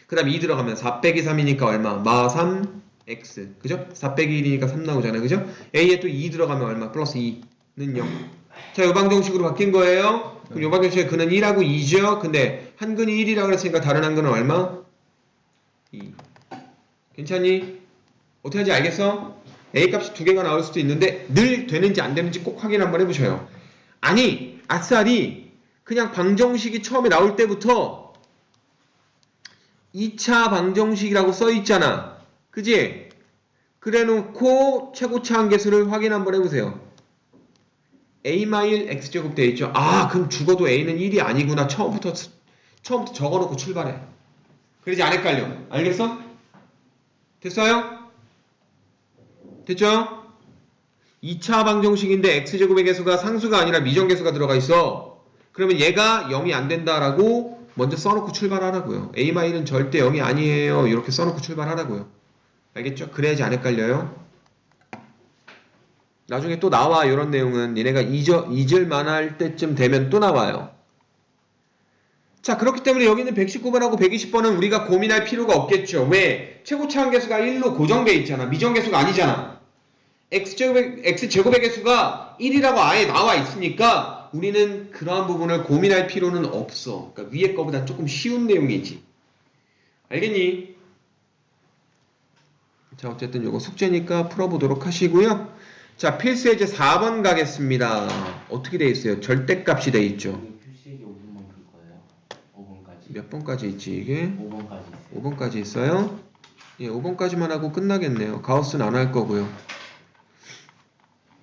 그 다음 2 들어가면 4 빼기 3이니까 얼마? 마 3 x 그죠? 4 빼기 1이니까 3 나오잖아요. 그죠? a에 또 2 들어가면 얼마? 플러스 2는 0. 자, 요 방정식으로 바뀐 거예요. 그럼 요 방정식의 근은 1하고 2죠? 근데 한 근이 1이라고 그랬으니까 다른 한 근은 얼마? 2. 괜찮니? 어떻게 하는지 알겠어? a 값이 두 개가 나올 수도 있는데 늘 되는지 안 되는지 꼭 확인 한번 해보셔요. 아니, 아싸리 그냥 방정식이 처음에 나올 때부터 2차 방정식이라고 써있잖아. 그지? 그래놓고 최고치 한계수를 확인 한번 해보세요. a-1 x제곱 되어있죠. 아, 그럼 죽어도 a는 1이 아니구나. 처음부터 적어놓고 출발해. 그러지 안 헷갈려. 알겠어? 됐어요? 됐죠? 2차 방정식인데 x제곱의 개수가 상수가 아니라 미정계수가 들어가 있어. 그러면 얘가 0이 안 된다라고 먼저 써놓고 출발하라고요. a-는 절대 0이 아니에요. 이렇게 써놓고 출발하라고요. 알겠죠? 그래야지 안 헷갈려요. 나중에 또 나와. 이런 내용은 얘네가 잊을만 할 때쯤 되면 또 나와요. 자, 그렇기 때문에 여기 있는 119번하고 120번은 우리가 고민할 필요가 없겠죠. 왜? 최고차항계수가 1로 고정돼 있잖아. 미정계수가 아니잖아. x제곱의 개수가 1이라고 아예 나와 있으니까 우리는 그러한 부분을 고민할 필요는 없어. 그러니까 위에 거보다 조금 쉬운 내용이지. 알겠니? 자, 어쨌든 이거 숙제니까 풀어보도록 하시고요. 자, 필수 예제 4번 가겠습니다. 어떻게 돼 있어요? 절대값이 돼 있죠. 여기 표시에게 5분만 풀 거예요. 5번까지. 몇 번까지 있지 이게? 5번까지 있어요. 5번까지 있어요? 예, 5번까지만 하고 끝나겠네요. 가우스는 안 할 거고요.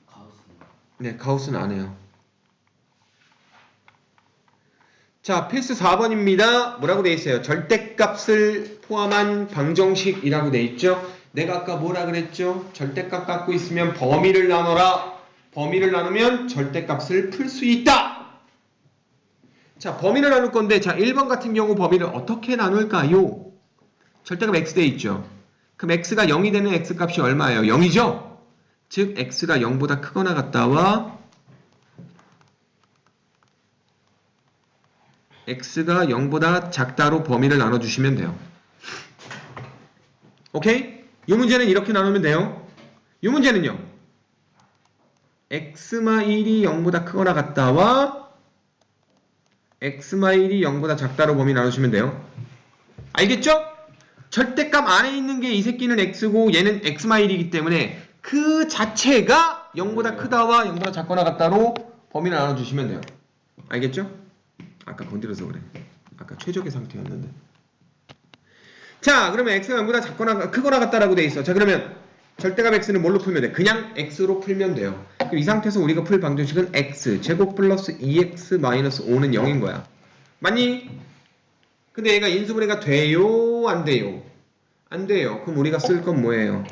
가우스는 네, 가우스는 안 해요. 자, 필수 4번입니다. 뭐라고 돼 있어요? 절대값을 포함한 방정식이라고 돼 있죠? 내가 아까 뭐라 그랬죠? 절대값 갖고 있으면 범위를 나눠라. 범위를 나누면 절대값을 풀 수 있다. 자, 범위를 나눌 건데, 자, 1번 같은 경우 범위를 어떻게 나눌까요? 절대값 x 돼 있죠? 그럼 x가 0이 되는 x값이 얼마예요? 0이죠? 즉, x가 0보다 크거나 같다와 x가 0보다 작다로 범위를 나눠주시면 돼요. 오케이? 이 문제는 이렇게 나누면 돼요. 이 문제는요. x-1이 0보다 크거나 같다와 x-1이 0보다 작다로 범위 나누시면 돼요. 알겠죠? 절대값 안에 있는 게 이 새끼는 x고 얘는 x-1이기 때문에 그 자체가 0보다 크다와 0보다 작거나 같다로 범위를 나눠주시면 돼요. 알겠죠? 아까 건드려서 그래. 아까 최적의 상태였는데. 자, 그러면 x가 0보다 작거나 크거나 같다라고 돼 있어. 자, 그러면 절대값 x는 뭘로 풀면 돼? 그냥 x로 풀면 돼요. 그럼 이 상태에서 우리가 풀 방정식은 x 제곱 플러스 2x 마이너스 5는 0인 거야. 맞니? 근데 얘가 인수분해가 돼요? 안 돼요? 안 돼요. 그럼 우리가 쓸 건 뭐예요?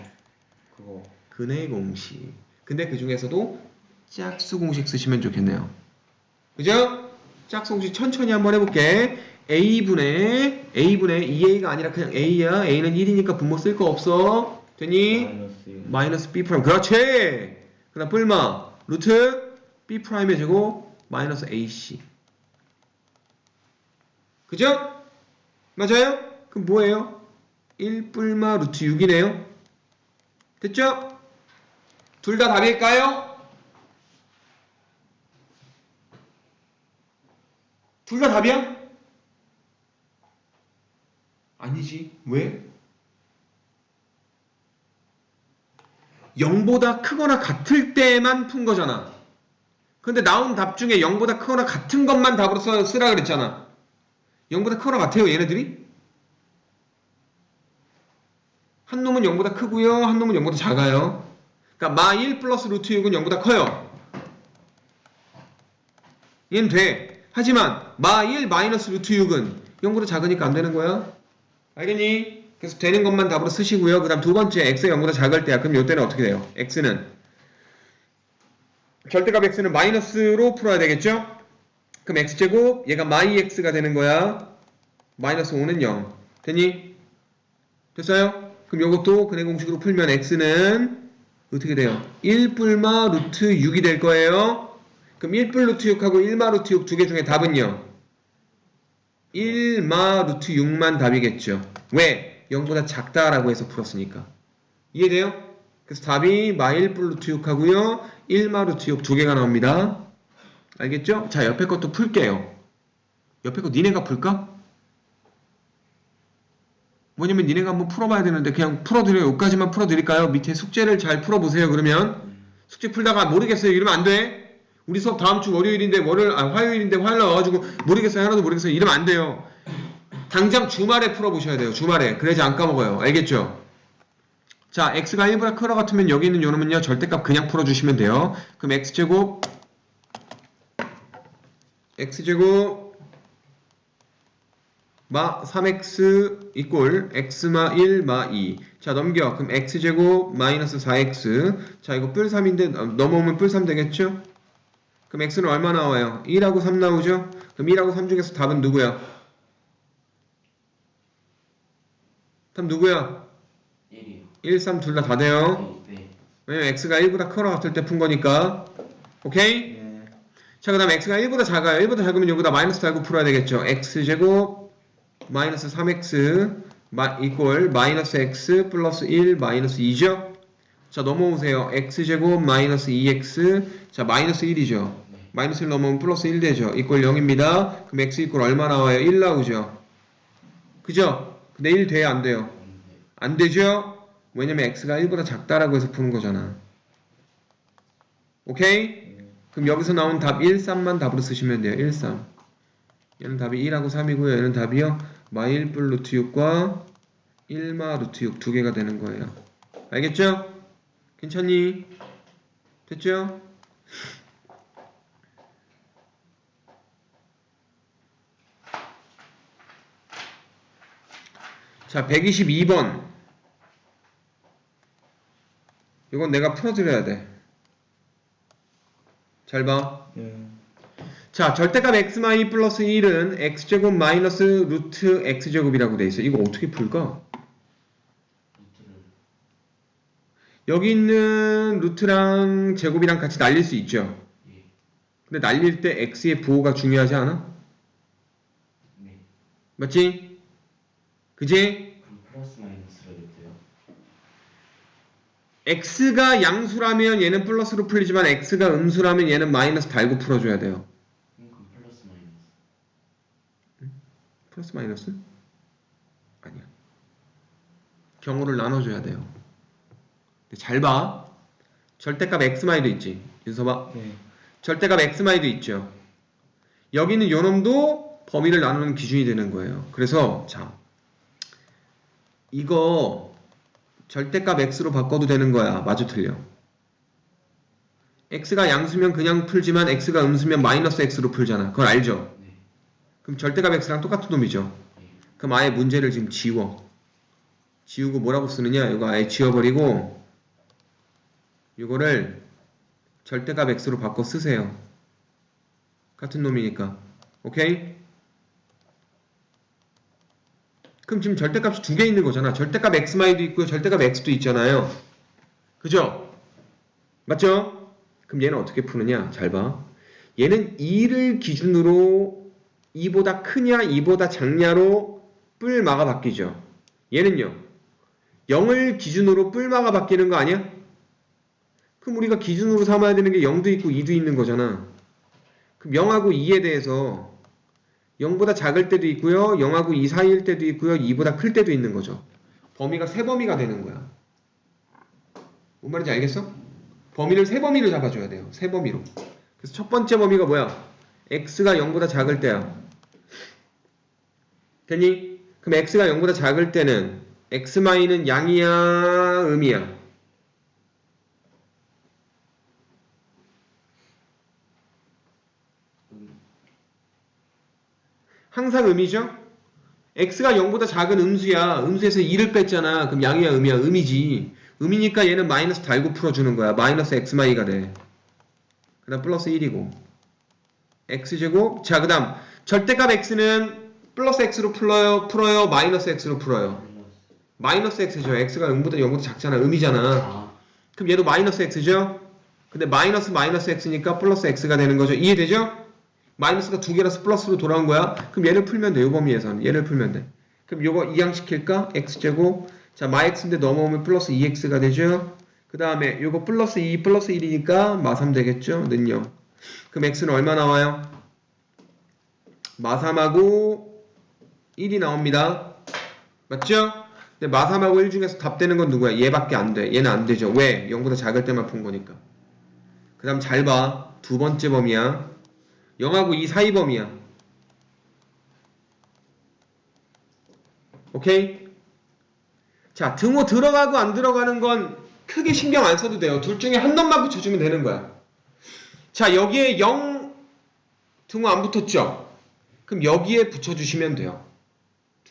그거 근의 공식. 근데 그 중에서도 짝수 공식 쓰시면 좋겠네요. 그죠? 짝수 공식 천천히 한번 해볼게. A분의 2A가 아니라 그냥 A야. A는 1이니까 분모 쓸 거 없어. 되니? 마이너스 B 프라임. 그렇지! 그 다음 뿔마 루트 B 프라임의 제곱 마이너스 AC. 그죠? 맞아요? 그럼 뭐예요? 1 뿔마 루트 6이네요. 됐죠? 둘 다 답일까요? 둘 다 답이야? 아니지. 왜? 0보다 크거나 같을 때만 푼 거잖아. 근데 나온 답 중에 0보다 크거나 같은 것만 답으로 쓰라 그랬잖아. 0보다 크거나 같아요, 얘네들이? 한 놈은 0보다 크고요, 한 놈은 0보다 작아요. 그러니까 마 1 플러스 루트 6은 0보다 커요. 얘는 돼. 하지만 마 1 마이너스 루트 6은 0보다 작으니까 안 되는 거야. 알겠니? 그래서 되는 것만 답으로 쓰시고요. 그 다음 두 번째 x가 0보다 작을 때야. 그럼 이때는 어떻게 돼요? x는 절대값 x는 마이너스로 풀어야 되겠죠? 그럼 x제곱 얘가 마이 x가 되는 거야. 마이너스 5는 0. 됐니? 됐어요? 그럼 이것도 근의 공식으로 풀면 x는 어떻게 돼요? 1 뿔마 루트 6이 될 거예요. 그럼 1 뿔 루트 6하고 1마 루트 6 두 개 중에 답은요? 1마 루트 6만 답이겠죠. 왜? 0보다 작다라고 해서 풀었으니까. 이해돼요? 그래서 답이 마 1 뿔 루트 6하고요 1마 루트 6 두 개가 나옵니다. 알겠죠? 자, 옆에 것도 풀게요. 옆에 거 니네가 풀까? 뭐냐면 니네가 한번 풀어봐야 되는데 그냥 풀어드려요. 여기까지만 풀어드릴까요? 밑에 숙제를 잘 풀어보세요. 그러면 숙제 풀다가 모르겠어요 이러면 안 돼. 우리 수업 다음 주 월요일인데 화요일인데 화요일 날 와가지고 모르겠어요 하나도 모르겠어요 이러면 안 돼요. 당장 주말에 풀어보셔야 돼요. 주말에. 그래야지 안 까먹어요. 알겠죠? 자, x가 1보다 크다 같으면 여기 있는 요놈은요 절대값 그냥 풀어주시면 돼요. 그럼 x제곱 마 3x 이꼴 x마 1 마 2. 자 넘겨. 그럼 x제곱 마이너스 4x. 자 이거 뿔 3인데 넘어오면 뿔 3 되겠죠? 그럼 x는 얼마 나와요? 1하고 3 나오죠? 그럼 1하고 3 중에서 답은 누구야? 답 누구야? 1이요. 1, 3 둘 다 다 돼요. 네. 왜냐면 x가 1보다 커라 같을 때 푼 거니까. 오케이? 네. 자 그 다음 x가 1보다 작아요. 1보다 작으면 여기다 마이너스 달고 풀어야 되겠죠. x제곱 마이너스 3x 이꼴 마이너스 x 플러스 1 마이너스 2죠. 자 넘어오세요. x제곱 마이너스 2x 자 마이너스 1이죠. 네. 마이너스 1 넘어오면 플러스 1 되죠. 이꼴 0입니다. 그럼 x 이꼴 얼마 나와요? 1 나오죠. 그죠? 근데 1 돼요? 안 돼요? 안 되죠? 왜냐면 x가 1보다 작다라고 해서 푸는 거잖아. 오케이? 그럼 여기서 나온 답 1, 3만 답으로 쓰시면 돼요. 1, 3. 얘는 답이 1하고 3이고요. 얘는 답이요. 마 1 뿔 루트 6과 1마 루트 6 두 개가 되는 거예요. 알겠죠? 괜찮니? 됐죠? 자, 122번. 이건 내가 풀어드려야 돼. 잘 봐. 자, 절대값 x-2 플러스 1은 x제곱 마이너스 루트 x제곱이라고 돼 있어. 이거 어떻게 풀까? 루트를 여기 있는 루트랑 제곱이랑 같이 날릴 수 있죠. 예. 근데 날릴 때 x의 부호가 중요하지 않아? 네. 맞지? 그지? 그럼 플러스 마이너스로 됐어요. x가 양수라면 얘는 플러스로 풀리지만 x가 음수라면 얘는 마이너스 달고 풀어줘야 돼요. 그럼 플러스 마이너스. 플러스 마이너스? 아니야. 경우를 나눠줘야 돼요. 근데 잘 봐. 절대값 x마이도 있지. 윤서봐. 네. 절대값 x마이도 있죠. 여기는 요놈도 범위를 나누는 기준이 되는 거예요. 그래서 자 이거 절대값 x로 바꿔도 되는 거야. 마주 틀려. x가 양수면 그냥 풀지만 x가 음수면 마이너스 x로 풀잖아. 그걸 알죠? 네. 그럼 절대값 x랑 똑같은 놈이죠. 네. 그럼 아예 문제를 지금 지워. 지우고 뭐라고 쓰느냐? 이거 아예 지워버리고 이거를 절대값 x로 바꿔 쓰세요. 같은 놈이니까. 오케이? 그럼 지금 절대값이 두 개 있는 거잖아. 절대값 x마이도 있고요. 절대값 x도 있잖아요. 그죠? 맞죠? 그럼 얘는 어떻게 푸느냐? 잘 봐. 얘는 2를 기준으로 2보다 크냐 2보다 작냐로 뿔마가 바뀌죠. 얘는요. 0을 기준으로 뿔마가 바뀌는 거 아니야? 그럼 우리가 기준으로 삼아야 되는 게 0도 있고 2도 있는 거잖아. 그럼 0하고 2에 대해서 0보다 작을 때도 있고요. 0하고 2 사이일 때도 있고요. 2보다 클 때도 있는 거죠. 범위가 세 범위가 되는 거야. 뭔 말인지 알겠어? 범위를 세 범위로 잡아줘야 돼요. 세 범위로. 그래서 첫 번째 범위가 뭐야? x가 0보다 작을 때야. 됐니? 그럼 x가 0보다 작을 때는 x마이는 양이야? 음이야? 항상 음이죠? x가 0보다 작은 음수야. 음수에서 2를 뺐잖아. 그럼 양이야 음이야? 음이지. 음이니까 얘는 마이너스 달고 풀어주는 거야. 마이너스 x마이가 돼. 그 다음 플러스 1이고 x제곱. 자, 그 다음 절대값 x는 플러스 x로 풀어요? 마이너스 x로 풀어요? 마이너스 x죠. x가 0보다 작잖아. 음이잖아. 아. 그럼 얘도 마이너스 x죠? 근데 마이너스 x니까 플러스 x가 되는 거죠. 이해되죠? 마이너스가 두 개라서 플러스로 돌아온 거야. 그럼 얘를 풀면 돼. 요 범위에서는. 얘를 풀면 돼. 그럼 요거 이항시킬까? x제곱. 자, 마x인데 넘어오면 플러스 2x가 되죠? 그 다음에 요거 플러스 2 플러스 1이니까 마 3 되겠죠? 는 0. 그럼 x는 얼마 나와요? 마 3하고 1이 나옵니다. 맞죠? 근데 마 3하고 1 중에서 답 되는 건 누구야? 얘밖에 안 돼. 얘는 안 되죠. 왜? 0보다 작을 때만 푼 거니까. 그 다음 잘 봐. 두 번째 범위야. 0하고 2 사이 범위야. 오케이? 자, 등호 들어가고 안 들어가는 건 크게 신경 안 써도 돼요. 둘 중에 한 놈만 붙여주면 되는 거야. 자, 여기에 0 등호 안 붙었죠? 그럼 여기에 붙여주시면 돼요.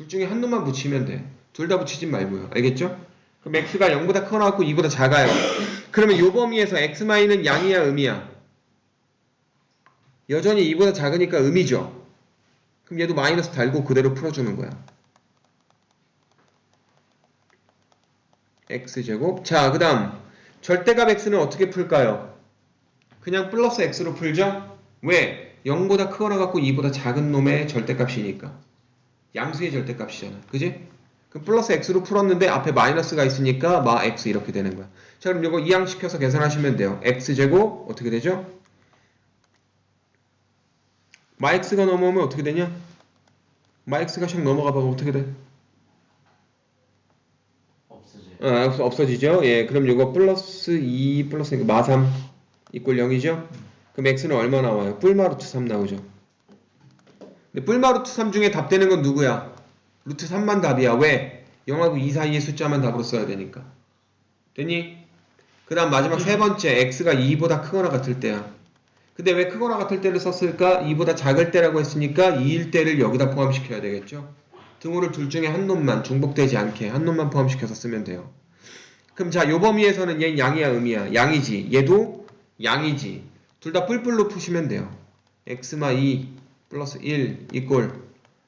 둘 중에 한 놈만 붙이면 돼. 둘 다 붙이지 말고요. 알겠죠? 그럼 x가 0보다 커 나왔고 2보다 작아요. 그러면 요 범위에서 x마이는 양이야 음이야? 여전히 2보다 작으니까 음이죠. 그럼 얘도 마이너스 달고 그대로 풀어주는 거야. x제곱. 자, 그 다음 절대값 x는 어떻게 풀까요? 그냥 플러스 x로 풀죠? 왜? 0보다 크거나 갖고 2보다 작은 놈의 절대값이니까. 양수의 절대값이잖아. 그지? 그럼 플러스 x로 풀었는데 앞에 마이너스가 있으니까 마 x 이렇게 되는 거야. 자, 그럼 이거 이항시켜서 계산하시면 돼요. x제곱 어떻게 되죠? 마 x가 넘어오면 어떻게 되냐? 마 x가 샥 넘어가 봐. 어떻게 돼? 없어져요. 없어지죠? 예, 그럼 이거 플러스 2 플러스 마 3 이꼴 0이죠? 그럼 x는 얼마 나와요? 뿔마 루트 3 나오죠? 근데 뿔마 루트 3 중에 답 되는 건 누구야? 루트 3만 답이야. 왜? 0하고 2 사이의 숫자만 답으로 써야 되니까. 됐니? 그 다음 마지막 세 번째 x가 2보다 크거나 같을 때야. 근데 왜 크거나 같을 때를 썼을까? 2보다 작을 때라고 했으니까 2일 때를 여기다 포함시켜야 되겠죠? 등호를 둘 중에 한 놈만 중복되지 않게 한 놈만 포함시켜서 쓰면 돼요. 그럼 자, 요 범위에서는 얘는 양이야 음이야? 양이지. 얘도 양이지. 둘 다 뿔뿔로 푸시면 돼요. x마 2 플러스 1 이꼴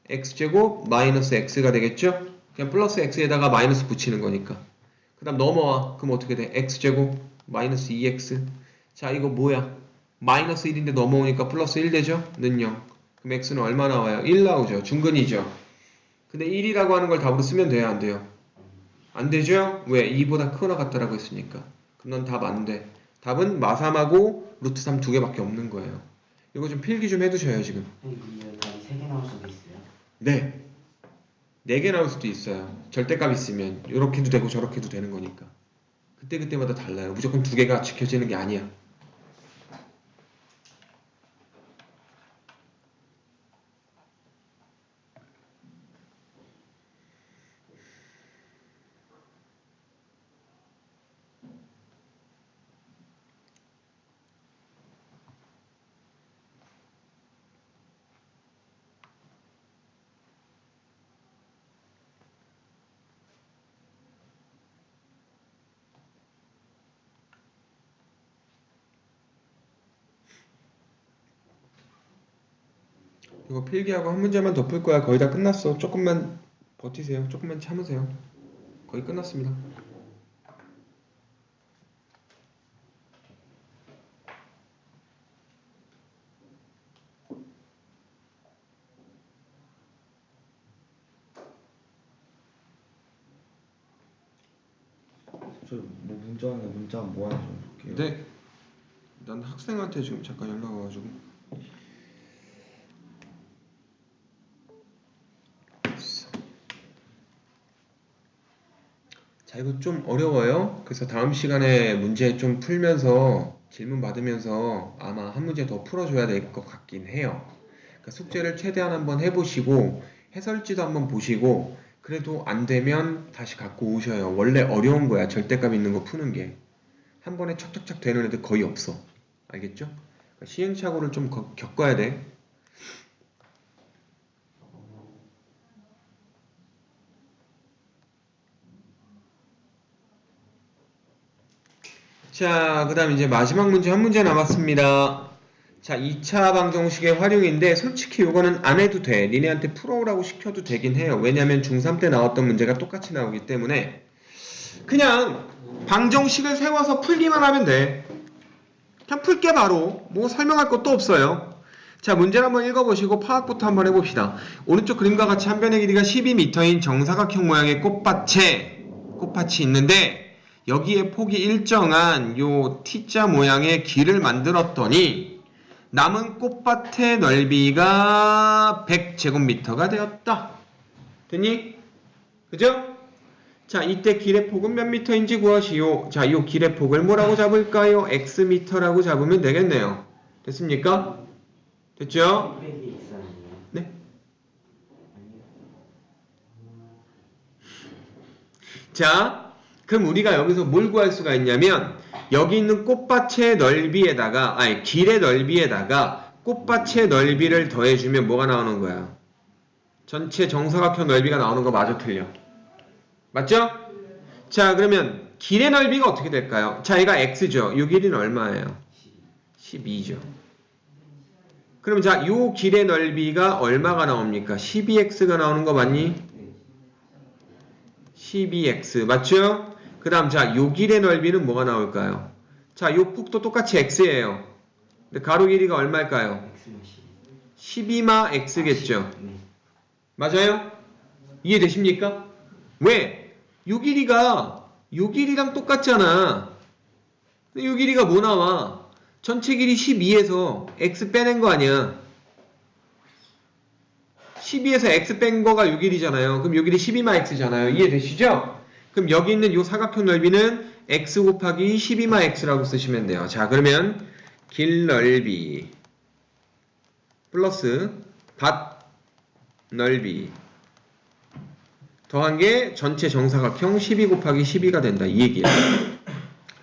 x제곱 마이너스 x가 되겠죠? 그냥 플러스 x에다가 마이너스 붙이는 거니까. 그 다음 넘어와. 그럼 어떻게 돼? x제곱 마이너스 2x. 자, 이거 뭐야? 마이너스 1인데 넘어오니까 플러스 1 되죠? 는 0. 그럼 x는 얼마 나와요? 1 나오죠? 중근이죠? 근데 1이라고 하는 걸 답으로 쓰면 돼요? 안 돼요? 안 되죠? 왜? 2보다 크거나 같다라고 했으니까. 그럼 넌 답 안 돼. 답은 마3하고 루트 3 두 개밖에 없는 거예요. 이거 좀 필기 좀 해두셔요 지금. 근데 답이 3개 나올 수도 있어요? 네. 4개 나올 수도 있어요. 절대값 있으면 이렇게도 되고 저렇게도 되는 거니까. 그때그때마다 달라요. 무조건 2개가 지켜지는 게 아니야. 이거 필기하고 한 문제만 더 풀 거야. 거의 다 끝났어. 조금만 버티세요. 조금만 참으세요. 거의 끝났습니다. 저뭐 문자 뭐 하나 좀 볼게요. 네. 난 학생한테 지금 잠깐 연락 와가지고. 자, 이거 좀 어려워요. 그래서 다음 시간에 문제 좀 풀면서 질문 받으면서 아마 한 문제 더 풀어줘야 될 것 같긴 해요. 그러니까 숙제를 최대한 한번 해보시고 해설지도 한번 보시고 그래도 안 되면 다시 갖고 오셔요. 원래 어려운 거야. 절대값 있는 거 푸는 게. 한 번에 척척척 되는 애들 거의 없어. 알겠죠? 그러니까 시행착오를 좀 겪어야 돼. 자, 그 다음 이제 마지막 문제 한 문제 남았습니다. 자, 2차 방정식의 활용인데 솔직히 이거는 안 해도 돼. 니네한테 풀어오라고 시켜도 되긴 해요. 왜냐면 중3 때 나왔던 문제가 똑같이 나오기 때문에 그냥 방정식을 세워서 풀기만 하면 돼. 그냥 풀게 바로. 뭐 설명할 것도 없어요. 자, 문제를 한번 읽어보시고 파악부터 한번 해봅시다. 오른쪽 그림과 같이 한 변의 길이가 12m인 정사각형 모양의 꽃밭이 있는데 여기에 폭이 일정한 요 T자 모양의 길을 만들었더니 남은 꽃밭의 넓이가 100제곱미터가 되었다. 됐니? 그죠? 자, 이때 길의 폭은 몇 미터인지 구하시오. 자, 이 길의 폭을 뭐라고 잡을까요? x미터라고 잡으면 되겠네요. 됐습니까? 됐죠? 200이 x 아니에요? 네. 자, 그럼 우리가 여기서 뭘 구할 수가 있냐면 여기 있는 꽃밭의 넓이에다가 길의 넓이에다가 꽃밭의 넓이를 더해주면 뭐가 나오는 거야? 전체 정사각형 넓이가 나오는 거 마저 틀려. 맞죠? 자, 그러면 길의 넓이가 어떻게 될까요? 자, 얘가 x죠. 요 길이는 얼마예요? 12죠. 그럼 자, 요 길의 넓이가 얼마가 나옵니까? 12x가 나오는 거 맞니? 12x. 맞죠? 그 다음 자, 요 길의 넓이는 뭐가 나올까요? 자, 요 폭도 똑같이 x예요. 근데 가로 길이가 얼마일까요? X만 12마 x겠죠. 네. 맞아요? 이해되십니까? 왜? 요 길이랑 똑같잖아. 근데 요 길이가 뭐 나와? 전체 길이 12에서 x 빼낸 거 아니야. 12에서 x 뺀 거가 요 길이잖아요. 그럼 요 길이 12마 x잖아요. 이해되시죠? 그럼 여기 있는 요 사각형 넓이는 x 곱하기 12마 x라고 쓰시면 돼요. 자, 그러면 길 넓이 플러스 밭 넓이 더한 게 전체 정사각형 12 곱하기 12가 된다. 이 얘기야.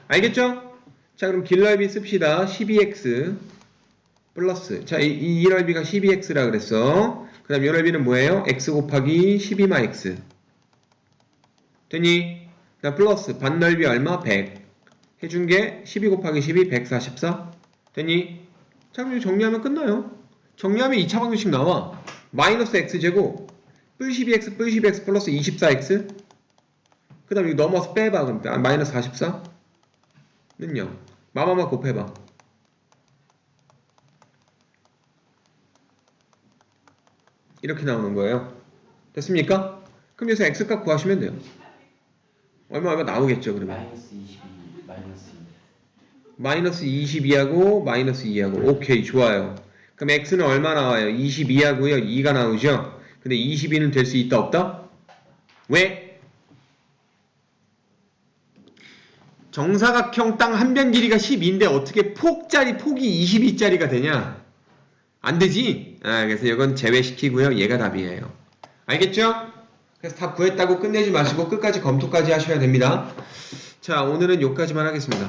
알겠죠? 자, 그럼 길 넓이 씁시다. 12x 플러스 자, 이 넓이가 12x라 그랬어. 그 다음 이 넓이는 뭐예요? x 곱하기 12마 x 되니? 그 다음 플러스 밭 넓이 얼마? 100 해준 게 12 곱하기 12 144 되니? 자, 그럼 이거 정리하면 끝나요. 정리하면 2차 방정식 나와. 마이너스 x제곱 뿔 12x 뿔 12x 플러스 24x 그 다음 이거 넘어서 빼봐. 그럼 마이너스 44 는요. 마마마 곱해봐. 이렇게 나오는 거예요. 됐습니까? 그럼 여기서 x값 구하시면 돼요. 얼마 나오겠죠, 그러면. 마이너스 22 마이너스 2. 마이너스 22하고 마이너스 2하고 오케이, 좋아요. 그럼 x는 얼마 나와요? 22하고요 2가 나오죠. 근데 22는 될 수 있다 없다? 왜? 정사각형 땅 한 변 길이가 12인데 어떻게 폭이 22짜리가 되냐? 안 되지? 그래서 이건 제외시키고요. 얘가 답이에요. 알겠죠? 그래서 답 구했다고 끝내지 마시고 끝까지 검토까지 하셔야 됩니다. 자, 오늘은 여기까지만 하겠습니다.